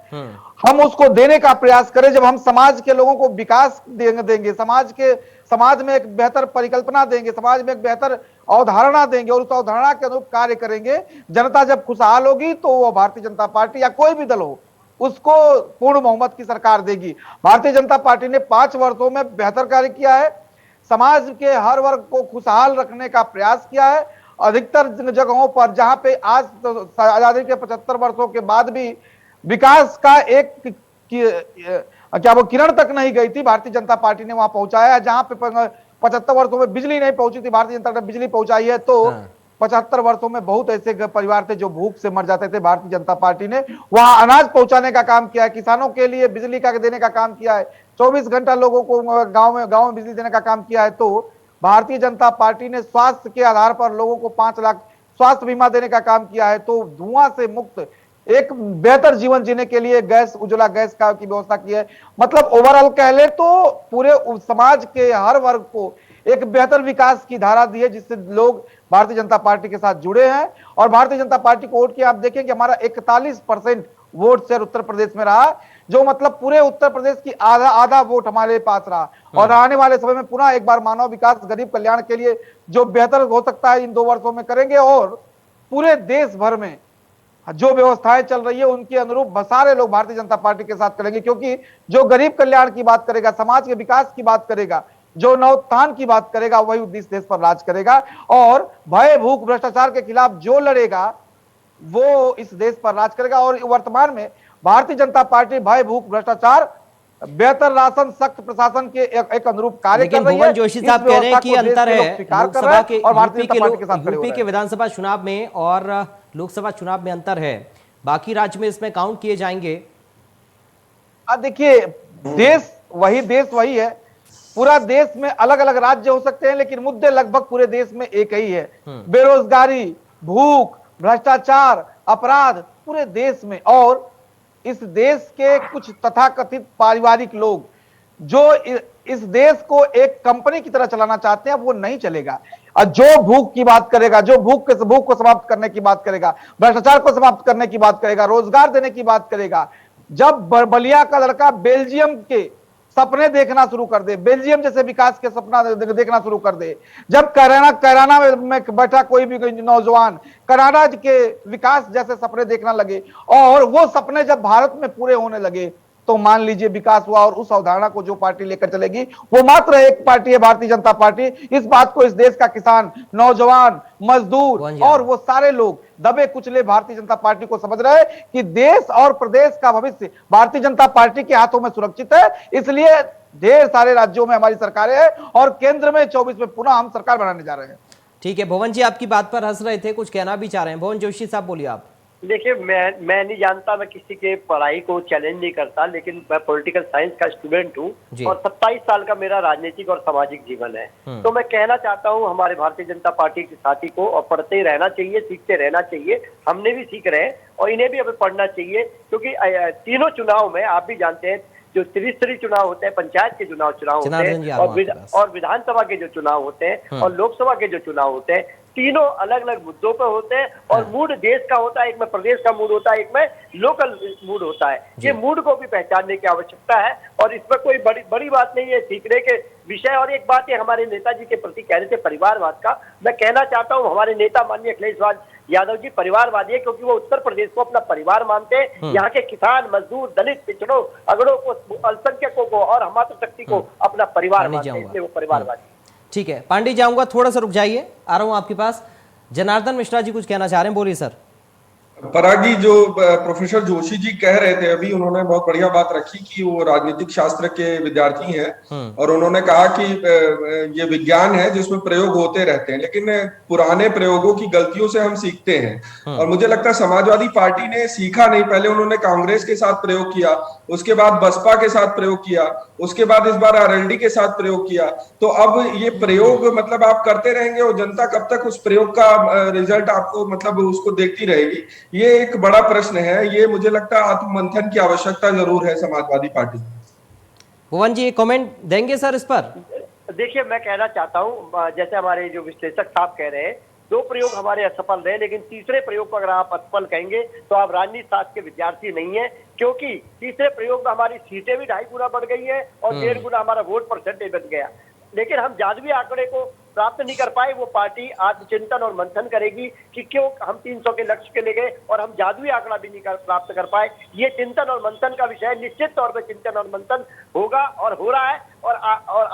हम उसको देने का प्रयास करें। जब हम समाज के लोगों को विकास देंगे, समाज में एक बेहतर परिकल्पना देंगे, समाज में एक बेहतर अवधारणा देंगे और उस अवधारणा के अनुरूप कार्य करेंगे, जनता जब खुशहाल होगी तो वो भारतीय जनता पार्टी या कोई भी दल हो उसको पूर्ण बहुमत की सरकार देगी। भारतीय जनता पार्टी ने 5 वर्षों में बेहतर कार्य किया है, समाज के हर वर्ग को खुशहाल रखने का प्रयास किया है। अधिकतर जगहों पर जहां पे आज आजादी के 75 वर्षों के बाद भी विकास का एक क्या वो किरण तक नहीं गई थी, भारतीय जनता पार्टी ने वहां पहुंचाया है। जहां पे 75 वर्षों में बिजली नहीं पहुंची थी, भारतीय जनता ने बिजली पहुंचाई है। तो 75 वर्षों में बहुत ऐसे परिवार थे जो भूख से मर जाते थे, भारतीय जनता पार्टी ने वहां अनाज पहुंचाने का काम किया है, किसानों के लिए बिजली का देने का काम किया है, 24 घंटा लोगों को गांव में बिजली देने का काम किया है। तो भारतीय जनता पार्टी ने स्वास्थ्य के आधार पर लोगों को 5 लाख स्वास्थ्य बीमा देने का काम किया है। तो धुआं से मुक्त एक बेहतर जीवन जीने के लिए गैस, उज्ज्वला गैस का की व्यवस्था की है। मतलब ओवरऑल कह ले तो पूरे समाज के हर वर्ग को एक बेहतर विकास की धारा दी है, जिससे लोग भारतीय जनता पार्टी के साथ जुड़े हैं। और भारतीय जनता पार्टी को वोट किया, आप देखेंगे हमारा 41% वोट शेयर उत्तर प्रदेश में रहा, जो मतलब पूरे उत्तर प्रदेश की आधा वोट हमारे पास रहा। और आने वाले समय में पुनः एक बार मानव विकास, गरीब कल्याण के लिए जो बेहतर हो सकता है इन 2 वर्षों में करेंगे। और पूरे देश भर में जो व्यवस्थाएं चल रही है उनके अनुरूप सारे लोग भारतीय जनता पार्टी के साथ करेंगे, क्योंकि जो गरीब कल्याण की बात करेगा, समाज के विकास की बात करेगा, जो नवोत्थान की बात करेगा, वही उद्देश्य देश पर राज करेगा। और भय, भूख, भ्रष्टाचार के खिलाफ जो लड़ेगा वो इस देश पर राज करेगा। और वर्तमान में भारतीय जनता पार्टी भय, भूख, भ्रष्टाचार, बेहतर राशन, सख्त प्रशासन के एक अनुरूप कार्य कर रही है। भुवन जोशी साहब कह रहे हैं कि अंतर है लोकसभा के, यूपी के विधानसभा चुनाव में और लोकसभा चुनाव में अंतर है, बाकी राज्य में इसमें काउंट किए जाएंगे। देखिए देश वही है, पूरा देश में अलग अलग राज्य हो सकते हैं, लेकिन मुद्दे लगभग पूरे देश में एक ही है। बेरोजगारी, भूख, भ्रष्टाचार, अपराध पूरे देश में। और इस देश के कुछ तथाकथित पारिवारिक लोग जो इस देश को एक कंपनी की तरह चलाना चाहते हैं, वो नहीं चलेगा। और जो भूख की बात करेगा, जो भूख को समाप्त करने की बात करेगा, भ्रष्टाचार को समाप्त करने की बात करेगा, रोजगार देने की बात करेगा, जब बलिया का लड़का बेल्जियम के सपने देखना शुरू कर दे, बेल्जियम जैसे विकास के सपना देखना शुरू कर दे, जब कैराना में बैठा कोई भी नौजवान कनाडा के विकास जैसे सपने देखना लगे, और वो सपने जब भारत में पूरे होने लगे, तो मान लीजिए विकास हुआ। और उस अवधारणा को जो पार्टी लेकर चलेगी वो मात्र एक पार्टी है, भारतीय जनता पार्टी। इस बात को इस देश का किसान, नौजवान, मजदूर और वो सारे लोग दबे कुचले भारतीय जनता पार्टी को समझ रहे हैं कि देश और प्रदेश का भविष्य भारतीय जनता पार्टी के हाथों में सुरक्षित है। इसलिए ढेर सारे राज्यों में हमारी सरकारें हैं और केंद्र में 24 में पुनः हम सरकार बनाने जा रहे हैं। ठीक है, भुवन जी आपकी बात पर हंस रहे थे, कुछ कहना भी चाह रहे हैं। भुवन जोशी साहब बोलिए आप। देखिए, मैं नहीं जानता, मैं किसी के पढ़ाई को चैलेंज नहीं करता, लेकिन मैं पॉलिटिकल साइंस का स्टूडेंट हूँ और 27 साल का मेरा राजनीतिक और सामाजिक जीवन है। तो मैं कहना चाहता हूँ हमारे भारतीय जनता पार्टी के साथी को, और पढ़ते रहना चाहिए, सीखते रहना चाहिए। हमने भी सीख रहे हैं और इन्हें भी हमें पढ़ना चाहिए, क्योंकि तीनों चुनाव में आप भी जानते हैं जो त्रिस्तरीय चुनाव होते हैं, पंचायत के चुनाव होते हैं और विधानसभा के जो चुनाव होते हैं और लोकसभा के जो चुनाव होते हैं, तीनों अलग अलग मुद्दों पर होते हैं और मूड देश का होता है, एक में प्रदेश का मूड होता है, एक में लोकल मूड होता है। ये मूड को भी पहचानने की आवश्यकता है और इसमें कोई बड़ी बात नहीं है, सीखने के विषय। और एक बात है हमारे नेताजी के प्रति कह रहे थे परिवारवाद का, मैं कहना चाहता हूँ हमारे नेता माननीय अखिलेश यादव जी परिवारवादी है, क्योंकि वो उत्तर प्रदेश को अपना परिवार मानते हैं। यहाँ के किसान, मजदूर, दलित, पिछड़ों, अगड़ों को, अल्पसंख्यकों को और मातृ शक्ति को अपना परिवार मानते हैं, इसलिए वो परिवारवादी। ठीक है पांडे, जाऊंगा, थोड़ा सा रुक जाइए, आ रहा हूं आपके पास। जनार्दन मिश्रा जी कुछ कहना चाह रहे हैं, बोलिए सर। पराग जी, जो प्रोफेसर जोशी जी कह रहे थे अभी, उन्होंने बहुत बढ़िया बात रखी कि वो राजनीतिक शास्त्र के विद्यार्थी हैं और उन्होंने कहा कि ये विज्ञान है जिसमें प्रयोग होते रहते हैं, लेकिन पुराने प्रयोगों की गलतियों से हम सीखते हैं। और मुझे लगता है समाजवादी पार्टी ने सीखा नहीं, पहले उन्होंने कांग्रेस के साथ प्रयोग किया, उसके बाद बसपा के साथ प्रयोग किया, उसके बाद इस बार आरएलडी के साथ प्रयोग किया। तो अब ये प्रयोग मतलब आप करते रहेंगे और जनता कब तक उस प्रयोग का रिजल्ट आपको मतलब उसको देखती रहेगी, ये एक बड़ा प्रश्न है। ये मुझे लगता है आत्ममंथन की आवश्यकता जरूर है समाजवादी पार्टी। भुवन जी कमेंट देंगे सर इस पर? देखिए, मैं कहना चाहता हूं, जैसे हमारे जो विश्लेषक साहब कह रहे हैं, 2 प्रयोग हमारे असफल रहे, लेकिन तीसरे प्रयोग को अगर आप असफल कहेंगे तो आप राजनीति शास्त्र के विद्यार्थी नहीं है, क्योंकि तीसरे प्रयोग में हमारी सीटें भी 2.5 गुना बढ़ गई है और 1.5 गुना हमारा वोट परसेंटेज बन गया। लेकिन हम जादुई आंकड़े को प्राप्त नहीं कर पाए। वो पार्टी आत्मचिंतन और मंथन करेगी कि क्यों हम 300 के लक्ष्य के ले गए और हम जादुई आंकड़ा भी नहीं प्राप्त कर पाए। ये चिंतन और मंथन का विषय, निश्चित तौर पर चिंतन और मंथन होगा और हो रहा है और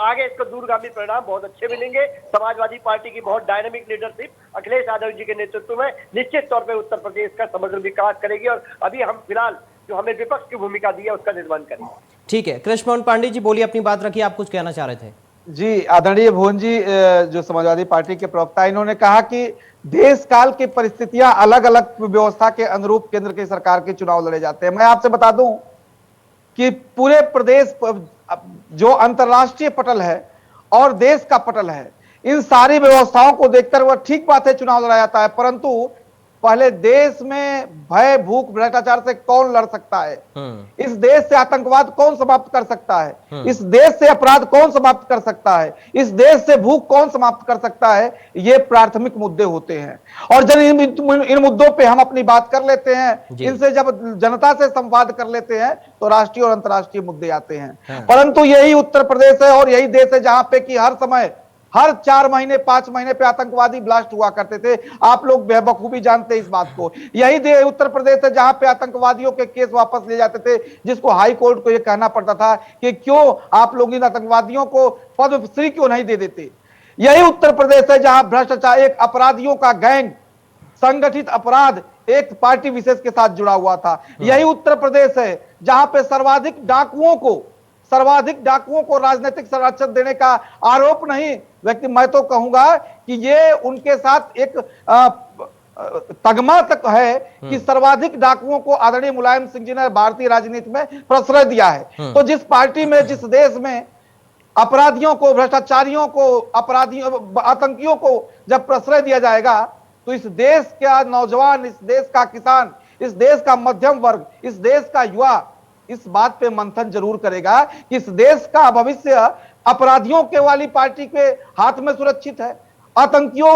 आगे इसको दूरगामी परिणाम बहुत अच्छे मिलेंगे। समाजवादी पार्टी की बहुत डायनामिक लीडरशिप अखिलेश यादव जी के नेतृत्व में निश्चित तौर पर उत्तर प्रदेश का समग्र विकास करेगी और अभी हम फिलहाल जो हमें विपक्ष की भूमिका दी है उसका निर्वहन करेंगे। ठीक है, कृष्ण पांडे जी बोलिए, अपनी बात रखिए, आप कुछ कहना चाह रहे थे। जी, आदरणीय भुवन जी, जो समाजवादी पार्टी के प्रवक्ता, इन्होंने कहा कि देश काल की परिस्थितियां अलग अलग व्यवस्था के अनुरूप केंद्र की सरकार के चुनाव लड़े जाते हैं। मैं आपसे बता दूं कि पूरे प्रदेश जो अंतर्राष्ट्रीय पटल है और देश का पटल है, इन सारी व्यवस्थाओं को देखकर वह ठीक बात है चुनाव लड़ा जाता है, परंतु पहले देश में भय, भूख, भ्रष्टाचार से कौन लड़ सकता है, इस देश से आतंकवाद कौन समाप्त कर सकता है, इस देश से अपराध कौन समाप्त कर सकता है, इस देश से भूख कौन समाप्त कर सकता है, ये प्राथमिक मुद्दे होते हैं। और जब इन मुद्दों पे हम अपनी बात कर लेते हैं, इनसे जब जनता से संवाद कर लेते हैं तो राष्ट्रीय और अंतर्राष्ट्रीय मुद्दे आते हैं। परंतु यही उत्तर प्रदेश है और यही देश है जहां पे कि हर समय, हर 4 महीने 5 महीने पे आतंकवादी ब्लास्ट हुआ करते थे। आप लोग बखूबी जानते हैं इस बात को। यही उत्तर प्रदेश है जहां पे आतंकवादियों के केस वापस ले जाते थे, जिसको हाई कोर्ट को यह कहना पड़ता था कि क्यों आप लोग इन आतंकवादियों को पद्मश्री क्यों नहीं दे देते। यही उत्तर प्रदेश है जहां भ्रष्टाचार, एक अपराधियों का गैंग, संगठित अपराध एक पार्टी विशेष के साथ जुड़ा हुआ था। यही उत्तर प्रदेश है जहां पे सर्वाधिक डाकुओं को राजनीतिक संरक्षण देने का आरोप नहीं, व्यक्ति मैं तो कहूंगा कि ये उनके साथ एक तगमा तक है कि सर्वाधिक डाकुओं को आदरणीय मुलायम सिंह जी ने भारतीय राजनीति में प्रश्रय दिया है। तो जिस पार्टी में, जिस देश में अपराधियों को, भ्रष्टाचारियों को, आतंकियों को जब प्रश्रय दिया जाएगा तो इस देश का नौजवान, इस देश का किसान, इस देश का मध्यम वर्ग, इस देश का युवा इस बात पे मंथन जरूर करेगा कि इस देश का भविष्य अपराधियों के वाली पार्टी के हाथ में सुरक्षित है, आतंकियों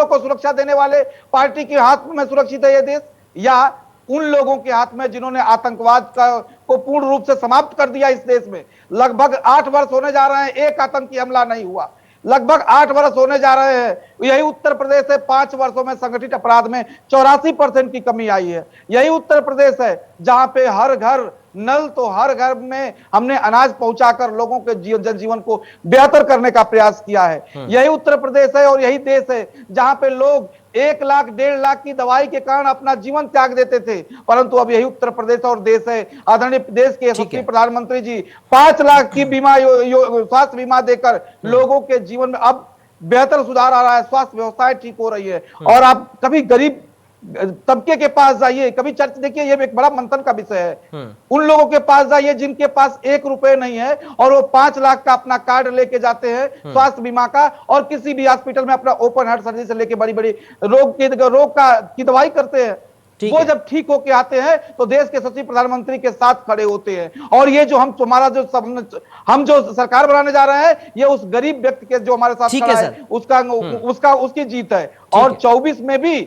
को सुरक्षा देने वाले पार्टी के हाथ में सुरक्षित है ये देश, या उन लोगों के हाथ में जिन्होंने आतंकवाद को पूर्ण रूप से समाप्त कर दिया। इस देश में लगभग 8 वर्ष होने जा रहे हैं, एक आतंकी हमला नहीं हुआ, लगभग 8 वर्ष होने जा रहे हैं। यही उत्तर प्रदेश है 5 वर्षों में संगठित अपराध में 84% की कमी आई है। यही उत्तर प्रदेश है जहां पे हर घर नल, तो हर घर में हमने अनाज पहुंचाकर लोगों के जनजीवन को बेहतर करने का प्रयास किया है। यही उत्तर प्रदेश है और यही देश है जहां पे लोग 1 लाख 1.5 लाख की दवाई के कारण अपना जीवन त्याग देते थे, परंतु अब यही उत्तर प्रदेश और देश है। आदरणीय देश के यशस्वी प्रधानमंत्री जी 5 लाख की बीमा स्वास्थ्य बीमा देकर लोगों के जीवन में अब बेहतर सुधार आ रहा है, स्वास्थ्य व्यवस्थाएं ठीक हो रही है। और आप कभी गरीब तबके के पास जाइए, कभी चर्च देखिए, ये एक बड़ा मंथन का विषय है। उन लोगों के पास जाइए जिनके पास 1 रुपए नहीं है और वो 5 लाख का अपना कार्ड लेके जाते हैं स्वास्थ्य बीमा का, और किसी भी हॉस्पिटल में अपना ओपन हार्ट सर्जरी से लेके बड़ी बड़ी रोग की दवाई करते हैं। वो जब ठीक होके आते हैं तो देश के सचिव प्रधानमंत्री के साथ खड़े होते हैं। और ये जो हम जो सरकार बनाने जा रहे हैं, ये उस गरीब व्यक्ति के जो हमारे साथ खड़ा है उसकी जीत है। और 24 में भी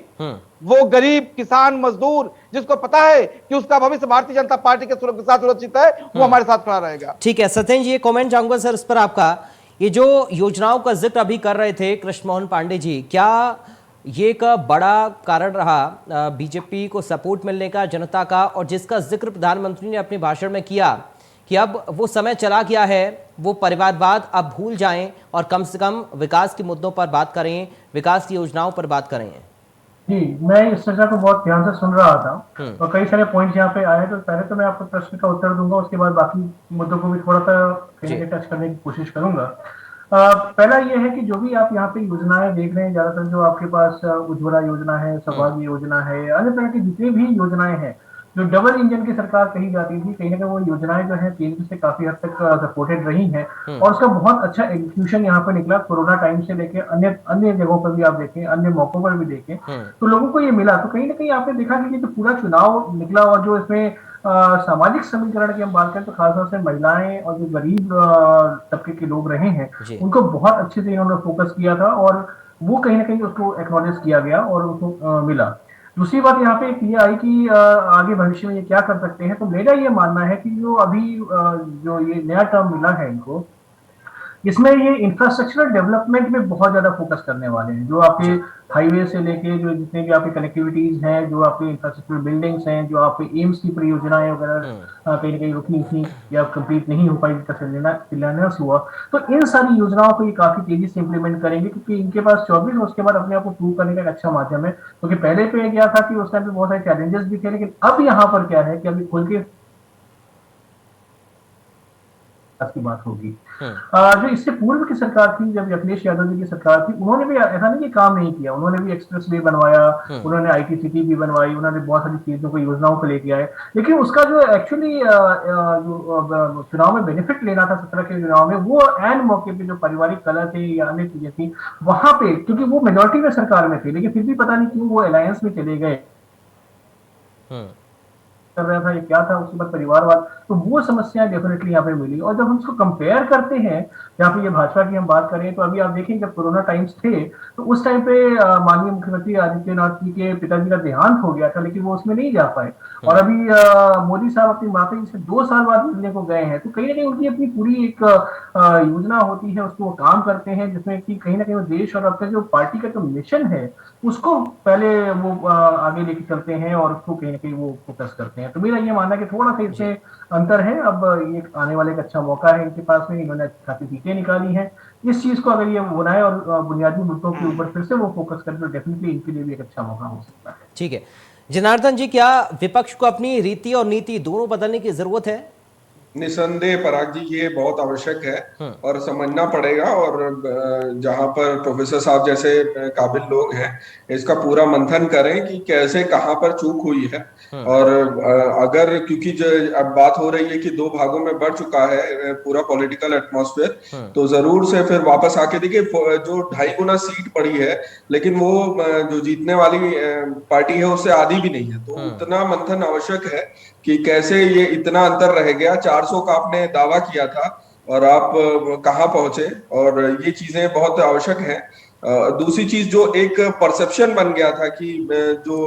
वो गरीब किसान मजदूर जिसको पता है कि उसका भविष्य भारतीय जनता पार्टी के साथ सुरक्षित है, वो हमारे साथ खड़ा रहेगा। ठीक है सत्येंद्र जी, ये कमेंट चाहूंगा सर इस पर आपका। ये जो योजनाओं का जिक्र अभी कर रहे थे कृष्ण मोहन पांडे जी, क्या ये एक बड़ा कारण रहा बीजेपी को सपोर्ट मिलने का जनता का, और जिसका जिक्र प्रधानमंत्री ने अपने भाषण में किया कि अब वो समय चला गया है, वो परिवारवाद अब भूल जाएं और कम से कम विकास के मुद्दों पर बात करें, विकास की योजनाओं पर बात करें? जी, मैं इस चर्चा को बहुत ध्यान से सुन रहा था और कई सारे पॉइंट्स यहाँ पे आए। तो पहले तो मैं आपको प्रश्न का उत्तर दूंगा, उसके बाद बाकी मुद्दों को भी थोड़ा सा टच करने की कोशिश करूंगा। पहला ये है कि जो भी आप यहाँ पे योजनाएं देख रहे हैं, ज्यादातर जो आपके पास उज्ज्वला योजना है, सौभाग्य योजना है, अन्य तरह की जितनी भी योजनाएं हैं जो डबल इंजन की सरकार कही जाती थी, कहीं ना कहीं वो योजनाएं जो है केंद्र से काफी हद तक सपोर्टेड रही हैं और उसका बहुत अच्छा एग्जीक्यूशन यहाँ पे निकला। कोरोना टाइम से लेके अन्य अन्य जगहों पर भी आप देखें, अन्य मौकों पर भी देखें तो लोगों को ये मिला। तो कहीं ना कहीं आपने देखा कि जो पूरा चुनाव निकला और जो इसमें सामाजिक समीकरण की हम बात करें तो खासतौर से महिलाएं और जो गरीब तबके के लोग रहे हैं उनको बहुत अच्छे से इन्होंने फोकस किया था और वो कहीं ना कहीं उसको एक्नॉलेज किया गया और उसको मिला। दूसरी बात यहाँ पे ये आई कि आगे भविष्य में ये क्या कर सकते हैं। तो मेरा ये मानना है कि जो अभी जो ये नया टर्म मिला है इनको, इसमें ये इंफ्रास्ट्रक्चरल डेवलपमेंट में बहुत ज्यादा फोकस करने वाले हैं। जो आपके हाईवे से लेके जो जितने भी आपकी कनेक्टिविटीज हैं, जो आपके इंफ्रास्ट्रक्चर बिल्डिंग्स हैं, जो आपके एम्स की परियोजनाएं वगैरह कहीं ना कहीं रुकी थी या कंप्लीट नहीं हो पाई, शिलान्यास हुआ, तो इन सारी योजनाओं को ये काफी तेजी से इंप्लीमेंट करेंगे क्योंकि इनके पास 24 उसके बाद अपने आप को प्रूव करने का एक अच्छा माध्यम है। क्योंकि पहले पे गया था कि उस टाइम पे बहुत सारे चैलेंजेस भी थे, लेकिन अब यहाँ पर क्या है कि अभी खुल के की बात होगी। जो इससे पूर्व की सरकार थी, जब अखिलेश यादव जी की सरकार थी, उन्होंने भी ऐसा नहीं कि काम नहीं किया, उन्होंने भी एक्सप्रेस वे बनवाया, उन्होंने आईटी सिटी भी बनवाई, उन्होंने बहुत सारी चीजों को योजनाओं को लेके आए। लेकिन उसका जो एक्चुअली जो चुनाव में बेनिफिट लेना था 17 के चुनाव में, वो एन मौके पे जो पारिवारिक कलह थे या अन्य चीजें थी वहां पे, क्योंकि वो मेजोरिटी में सरकार में थे लेकिन फिर भी पता नहीं क्यों वो अलायंस में चले गए कर रहा था, ये क्या था, उसके बाद परिवारवाद, तो वो समस्याएं डेफिनेटली यहाँ पे मिली। और जब हम उसको कंपेयर करते हैं, यहाँ पे ये भाजपा की हम बात करें तो अभी आप देखें जब कोरोना टाइम्स थे तो उस टाइम पे माननीय मुख्यमंत्री आदित्यनाथ जी के पिताजी का देहांत हो गया था लेकिन वो उसमें नहीं जा पाए। और अभी मोदी साहब अपनी माता जी से 2 साल बाद मिलने को गए हैं, तो कहीं ना कहीं उनकी अपनी पूरी एक योजना होती है, उसको वो काम करते हैं जिसमें कि कहीं ना कहीं वो देश और अपने जो पार्टी का जो मिशन है उसको पहले वो आगे लेके चलते हैं और उसको कहीं ना कहीं वो फोकस करते हैं। तो मेरा ये मानना है कि थोड़ा सा इससे अंतर है। अब ये आने वाले का अच्छा मौका है इनके पास में, इन्होंने काफी सीटें निकाली हैं। इस चीज को अगर ये बनाए और बुनियादी मुद्दों के ऊपर फिर से वो फोकस करें तो डेफिनेटली इनके लिए भी एक अच्छा मौका हो सकता है। ठीक है जनार्दन जी, क्या विपक्ष को अपनी रीति और नीति दोनों बदलने की जरूरत है? निसंदेह पराग जी, ये बहुत आवश्यक है और समझना पड़ेगा। और जहां पर प्रोफेसर साहब जैसे काबिल लोग हैं इसका पूरा मंथन करें कि कैसे कहां पर चूक हुई है। और अगर क्योंकि जो अब बात हो रही है कि 2 भागों में बढ़ चुका है पूरा पॉलिटिकल एटमॉस्फेयर, तो जरूर से फिर वापस आके देखिए जो 2.5 गुना सीट पड़ी है लेकिन वो जो जीतने वाली पार्टी है उससे आधी भी नहीं है। तो उतना मंथन आवश्यक है कि कैसे ये इतना अंतर रह गया। 400 का आपने दावा किया था और आप कहां पहुंचे, और ये चीजें बहुत आवश्यक हैं। दूसरी चीज जो एक परसेप्शन बन गया था कि जो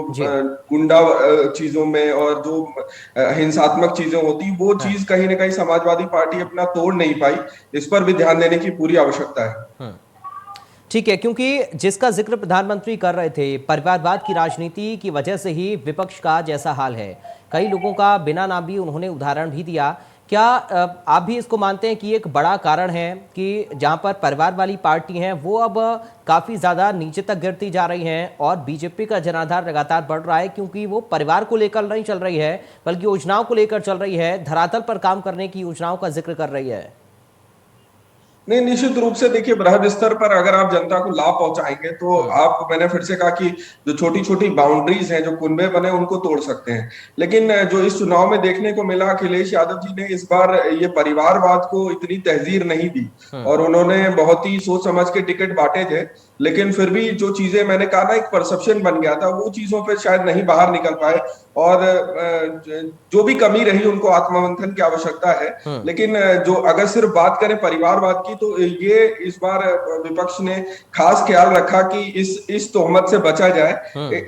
गुंडा चीजों में और जो हिंसात्मक चीजें होती वो चीज कहीं ना कहीं समाजवादी पार्टी अपना तोड़ नहीं पाई। इस पर भी ध्यान देने की पूरी आवश्यकता है। ठीक है, क्योंकि जिसका जिक्र प्रधानमंत्री कर रहे थे, परिवारवाद की राजनीति की वजह से ही विपक्ष का जैसा हाल है। कई लोगों का बिना नाम भी उन्होंने उदाहरण भी दिया। क्या आप भी इसको मानते हैं कि एक बड़ा कारण है कि जहां पर परिवार वाली पार्टी हैं वो अब काफी ज्यादा नीचे तक गिरती जा रही हैं और बीजेपी का जनाधार लगातार बढ़ रहा है, क्योंकि वो परिवार को लेकर नहीं चल रही है बल्कि योजनाओं को लेकर चल रही है, धरातल पर काम करने की योजनाओं का जिक्र कर रही है? नहीं, निश्चित रूप से देखिए, बृहद स्तर पर अगर आप जनता को लाभ पहुंचाएंगे तो आप, मैंने फिर से कहा कि जो छोटी छोटी बाउंड्रीज हैं, जो कुनबे बने, उनको तोड़ सकते हैं। लेकिन जो इस चुनाव में देखने को मिला, अखिलेश यादव जी ने इस बार ये परिवारवाद को इतनी तहजीर नहीं दी और उन्होंने बहुत ही सोच समझ के टिकट बांटे थे। लेकिन फिर भी जो चीजें मैंने कहा ना, एक परसेप्शन बन गया था, वो चीजों पे शायद नहीं बाहर निकल पाए और जो भी कमी रही उनको आत्ममंथन की आवश्यकता है। लेकिन जो अगर सिर्फ बात करें परिवारवाद की, तो ये इस बार विपक्ष ने खास ख्याल रखा कि इस तोहमत से बचा जाए,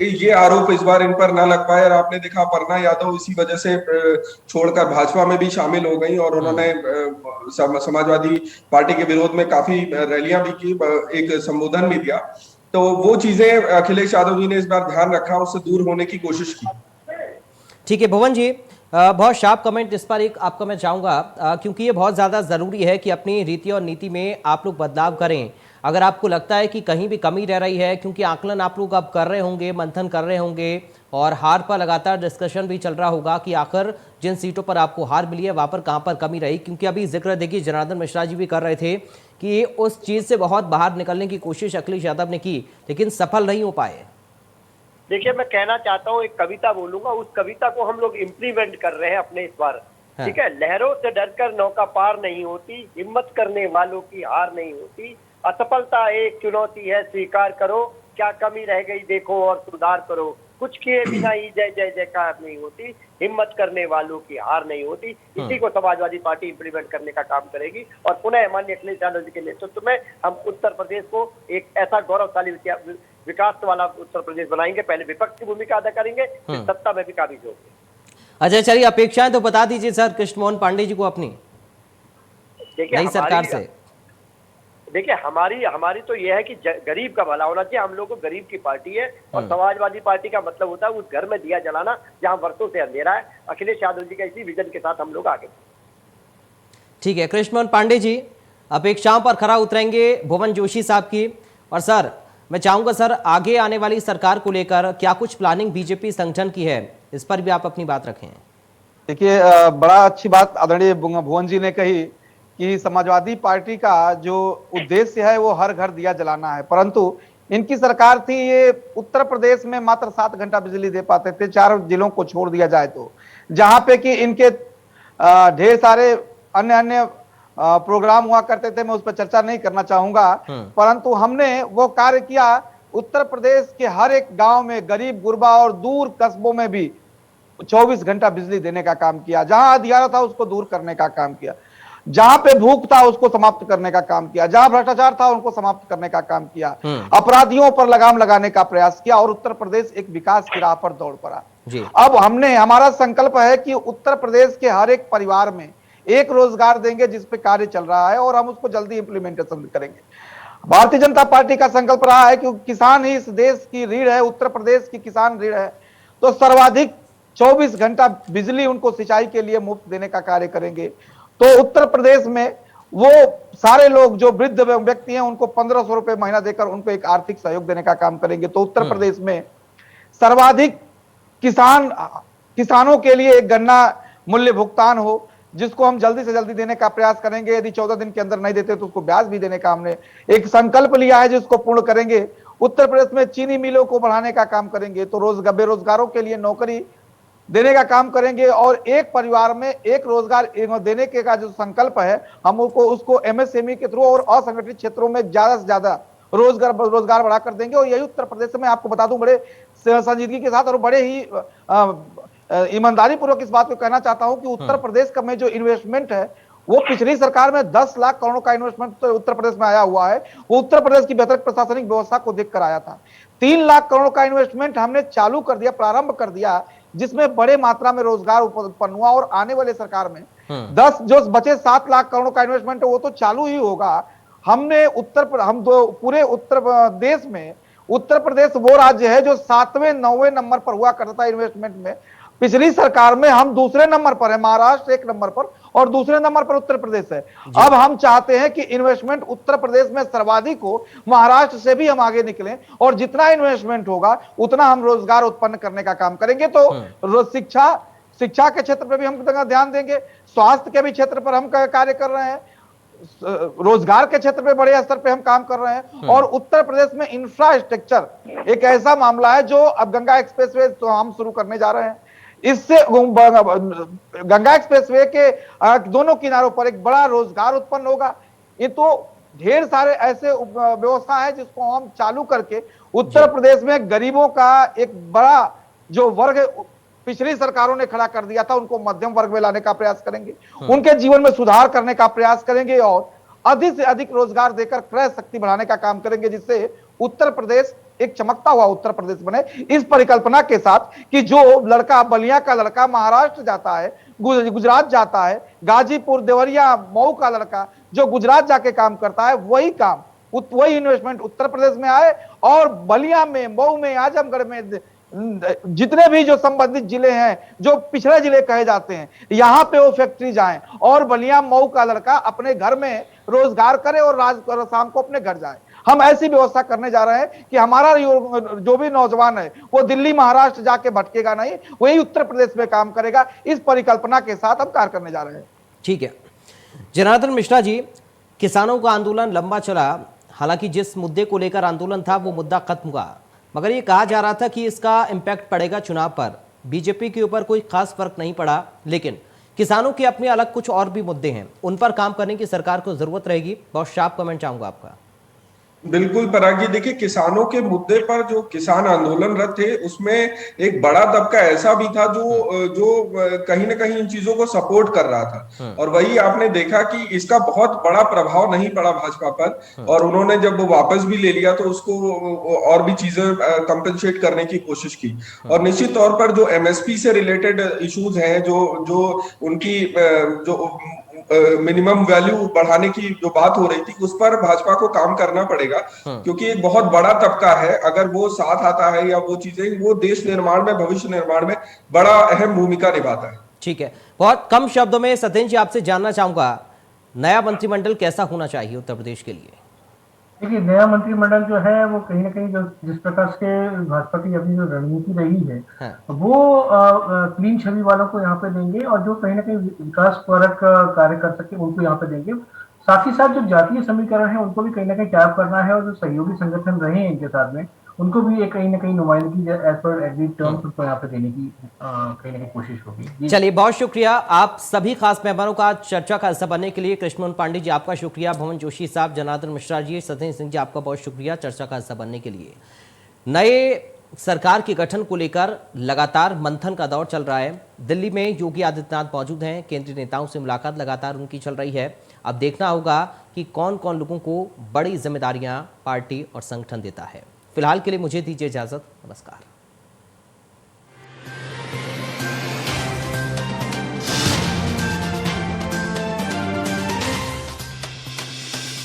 ये आरोप इस बार इन पर ना लग पाए। और आपने देखा अपर्णा यादव इसी वजह से छोड़कर भाजपा में भी शामिल हो गई और उन्होंने समाजवादी पार्टी के विरोध में काफी रैलियां भी की, एक संबोधन भी दिया। तो वो चीजें अखिलेश यादव जी ने इस बार ध्यान रखा, उससे दूर होने की कोशिश की। ठीक है भुवन जी, बहुत शार्प कमेंट इस पर एक आपका मैं चाहूँगा, क्योंकि ये बहुत ज़्यादा ज़रूरी है कि अपनी रीति और नीति में आप लोग बदलाव करें। अगर आपको लगता है कि कहीं भी कमी रह रही है, क्योंकि आकलन आप लोग अब कर रहे होंगे, मंथन कर रहे होंगे और हार पर लगातार डिस्कशन भी चल रहा होगा कि आखिर जिन सीटों पर आपको हार मिली है वहाँ पर कहाँ पर कमी रही, क्योंकि अभी जिक्र देखिए जनार्दन मिश्रा जी भी कर रहे थे कि उस चीज़ से बहुत बाहर निकलने की कोशिश अखिलेश यादव ने की, लेकिन सफल नहीं हो पाए। देखिए, मैं कहना चाहता हूँ, एक कविता बोलूंगा, उस कविता को हम लोग इम्प्लीमेंट कर रहे हैं अपने इस बार। हाँ। ठीक है, लहरों से डरकर नौका पार नहीं होती, हिम्मत करने वालों की हार नहीं होती, असफलता एक चुनौती है स्वीकार करो, क्या कमी रह गई देखो और सुधार करो, कुछ किए बिना ही जय जय जयकार नहीं होती, हिम्मत करने वालों की हार नहीं होती। इसी को समाजवादी पार्टी इंप्लीमेंट करने का काम करेगी और पुनः माननीय अखिलेश यादव जी के नेतृत्व में हम उत्तर प्रदेश को एक ऐसा गौरवशाली विकास वाला उत्तर प्रदेश बनाएंगे। पहले विपक्ष की भूमिका अदा करेंगे, फिर सत्ता में भी काबिज होंगे। अच्छा चलिए, अपेक्षाएं तो बता दीजिए सर कृष्ण मोहन पांडे जी को अपनी नई सरकार से। देखिए, हमारी तो यह है कि गरीब का भला होना चाहिए। हम लोग गरीब की पार्टी है और समाजवादी पार्टी का मतलब होता है उस घर में दिया जलाना जहां वर्षों से अंधेरा है। अखिलेश यादव जी का इसी विजन के साथ हम लोग आगे। ठीक है, कृष्ण मोहन पांडे जी अपेक्षाओं पर खरा उतरेंगे भुवन जोशी साहब की। और सर मैं चाहूंगा सर, आगे आने वाली सरकार को लेकर क्या कुछ प्लानिंग बीजेपी संगठन की है, इस पर भी आप अपनी बात रखें। देखिए, बड़ा अच्छी बात आदरणीय भुवन जी ने कही कि समाजवादी पार्टी का जो उद्देश्य है वो हर घर दिया जलाना है, परंतु इनकी सरकार थी, ये उत्तर प्रदेश में मात्र 7 घंटा बिजली दे पाते थे, 4 जिलों को छोड़ दिया जाए तो, जहां पे कि इनके ढेर सारे अन्य प्रोग्राम हुआ करते थे। मैं उस पर चर्चा नहीं करना चाहूंगा, परंतु हमने वो कार्य किया। उत्तर प्रदेश के हर एक गांव में, गरीब गुरबा और दूर कस्बों में भी 24 घंटा बिजली देने का काम किया। जहां अंधियारा था उसको दूर करने का काम किया, जहां पे भूख था उसको समाप्त करने का काम किया, जहां भ्रष्टाचार था उनको समाप्त करने का काम किया, अपराधियों पर लगाम लगाने का प्रयास किया और उत्तर प्रदेश एक विकास की राह पर दौड़ पड़ा। अब हमारा संकल्प है कि उत्तर प्रदेश के हर एक परिवार में एक रोजगार देंगे जिस पे कार्य चल रहा है और हम उसको जल्दी इंप्लीमेंटेशन करेंगे। भारतीय जनता पार्टी का संकल्प रहा है कि किसान ही इस देश की रीढ़ है, उत्तर प्रदेश की किसान रीढ़ है, तो सर्वाधिक 24 घंटा बिजली उनको सिंचाई के लिए मुफ्त देने का कार्य करेंगे। तो उत्तर प्रदेश में वो सारे लोग जो वृद्ध व्यक्ति हैं उनको 1500 रुपए महीना देकर उनको एक आर्थिक सहयोग देने का काम करेंगे। तो उत्तर प्रदेश में सर्वाधिक किसानों के लिए एक गन्ना मूल्य भुगतान हो, जिसको हम जल्दी से जल्दी देने का प्रयास करेंगे। यदि 14 दिन के अंदर नहीं देते तो उसको ब्याज भी देने का हमने एक संकल्प लिया है, जिसको पूर्ण करेंगे। उत्तर प्रदेश में चीनी मिलों को बढ़ाने का काम करेंगे, तो बेरोजगारों के लिए नौकरी देने का काम करेंगे और एक परिवार में एक रोजगार देने के का जो संकल्प है, हम उसको MSME के थ्रू और असंगठित क्षेत्रों में ज्यादा से ज्यादा रोजगार बढ़ाकर देंगे। और यही उत्तर प्रदेश में आपको बता दूं, बड़े संजीदगी के साथ और बड़े ही ईमानदारी पूर्वक इस बात को कहना चाहता हूं कि उत्तर प्रदेश का में जो इन्वेस्टमेंट है वो पिछली सरकार में 10 लाख करोड़ का इन्वेस्टमेंट तो उत्तर प्रदेश में आया हुआ है। वो उत्तर प्रदेश की बेहतर प्रशासनिक व्यवस्था को देखकर आया था। 3 लाख करोड़ का इन्वेस्टमेंट हमने चालू कर दिया, प्रारंभ कर दिया, जिसमें बड़े मात्रा में रोजगार उत्पन्न हुआ। और आने वाले सरकार में 10 जो बचे 7 लाख करोड़ का इन्वेस्टमेंट है वो तो चालू ही होगा। हमने पूरे उत्तर प्रदेश में, उत्तर प्रदेश वो राज्य है जो 7वें 9वें नंबर पर हुआ करता था इन्वेस्टमेंट में। पिछली सरकार में हम दूसरे नंबर पर है, महाराष्ट्र 1 नंबर पर और दूसरे नंबर पर उत्तर प्रदेश है। अब हम चाहते हैं कि इन्वेस्टमेंट उत्तर प्रदेश में सर्वाधिक हो, महाराष्ट्र से भी हम आगे निकलें और जितना इन्वेस्टमेंट होगा उतना हम रोजगार उत्पन्न करने का काम करेंगे। तो शिक्षा के क्षेत्र पर भी हम ध्यान देंगे, स्वास्थ्य के भी क्षेत्र पर हम कार्य कर रहे हैं, रोजगार के क्षेत्र में बड़े स्तर पे हम काम कर रहे हैं। और उत्तर प्रदेश में इंफ्रास्ट्रक्चर एक ऐसा मामला है जो अब गंगा एक्सप्रेसवे तो हम शुरू करने जा रहे हैं। इससे गंगा एक्सप्रेसवे के दोनों किनारों पर एक बड़ा रोजगार उत्पन्न होगा। ये तो ढेर सारे ऐसे व्यवस्था है जिसको हम चालू करके उत्तर प्रदेश में गरीबों का एक बड़ा जो वर्ग पिछली सरकारों ने खड़ा कर दिया था उनको मध्यम वर्ग में लाने का प्रयास करेंगे, उनके जीवन में सुधार करने का प्रयास करेंगे और अधिक से अधिक रोजगार देकर क्रय शक्ति बढ़ाने का काम करेंगे, जिससे उत्तर प्रदेश एक चमकता हुआ उत्तर प्रदेश बने। इस परिकल्पना के साथ कि जो लड़का बलिया का लड़का महाराष्ट्र जाता है, गुजरात जाता है, गाजीपुर देवरिया मऊ का लड़का जो गुजरात जाके काम करता है, वही इन्वेस्टमेंट उत्तर प्रदेश में आए और बलिया में, मऊ में, आजमगढ़ में जितने भी जो संबंधित जिले हैं जो पिछड़े जिले कहे जाते हैं, यहाँ पे वो फैक्ट्री जाएं और बलिया मऊ का लड़का अपने घर में रोजगार करे और शाम को अपने घर जाए। हम ऐसी व्यवस्था करने जा रहे हैं कि हमारा जो भी नौजवान है वो दिल्ली महाराष्ट्र जाके भटकेगा नहीं, वही उत्तर प्रदेश में काम करेगा। इस परिकल्पना के साथ हम कार्य करने जा रहे हैं। ठीक है जनार्दन मिश्रा जी, किसानों का आंदोलन लंबा चला, हालांकि जिस मुद्दे को लेकर आंदोलन था वो मुद्दा खत्म हुआ, मगर ये कहा जा रहा था कि इसका इम्पैक्ट पड़ेगा चुनाव पर। बीजेपी के ऊपर कोई खास फर्क नहीं पड़ा, लेकिन किसानों के अपने अलग कुछ और भी मुद्दे हैं, उन पर काम करने की सरकार को जरूरत रहेगी। बहुत शार्प कमेंट चाहूंगा आपका। बिल्कुल पराग जी, देखिए किसानों के मुद्दे पर जो किसान आंदोलनरत थे उसमें एक बड़ा तबका ऐसा भी था जो कहीं ना कहीं इन चीजों को सपोर्ट कर रहा था, और वही आपने देखा कि इसका बहुत बड़ा प्रभाव नहीं पड़ा भाजपा पर, और उन्होंने जब वो वापस भी ले लिया तो उसको और भी चीजें कंपेंसेट करने की कोशिश की। और निश्चित तौर पर जो एमएसपी से रिलेटेड इश्यूज हैं, जो उनकी जो मिनिमम वैल्यू बढ़ाने की जो बात हो रही थी, उस पर भाजपा को काम करना पड़ेगा, क्योंकि एक बहुत बड़ा तबका है, अगर वो साथ आता है या वो चीजें, वो देश निर्माण में, भविष्य निर्माण में बड़ा अहम भूमिका निभाता है। ठीक है, बहुत कम शब्दों में सत्येंद्र जी आपसे जानना चाहूंगा, नया मंत्रिमंडल कैसा होना चाहिए उत्तर प्रदेश के लिए? देखिए, नया मंत्रिमंडल जो है वो कहीं ना कहीं जो जिस प्रकार से भाजपा की अपनी जो रणनीति रही है, वो क्लीन छवि वालों को यहाँ पे देंगे और जो कहीं ना कहीं विकास परक कार्य कर सके उनको यहाँ पे देंगे। साथ ही साथ जो जातीय समीकरण है उनको भी कहीं ना कहीं टैप करना है, और जो सहयोगी संगठन रहे हैं इनके साथ में उनको भी एक कहीं ना कहीं नुमाइंदगी एज पर एग्रीड टर्म्स उनको यहाँ पे देने की कहीं ना कहीं कोशिश होगी। चलिए, बहुत शुक्रिया आप सभी खास मेहमानों का चर्चा का हिस्सा बनने के लिए। कृष्णमोहन पांडे जी आपका शुक्रिया, भवन जोशी साहब, जनार्दन मिश्रा जी, सत्येंद्र सिंह जी आपका बहुत शुक्रिया चर्चा का हिस्सा बनने के लिए। नए सरकार के गठन को लेकर लगातार मंथन का दौर चल रहा है। दिल्ली में योगी आदित्यनाथ मौजूद हैं, केंद्रीय नेताओं से मुलाकात लगातार उनकी चल रही है। अब देखना होगा कि कौन कौन लोगों को बड़ी जिम्मेदारियां पार्टी और संगठन देता है। फिलहाल के लिए मुझे दीजिए इजाजत, नमस्कार।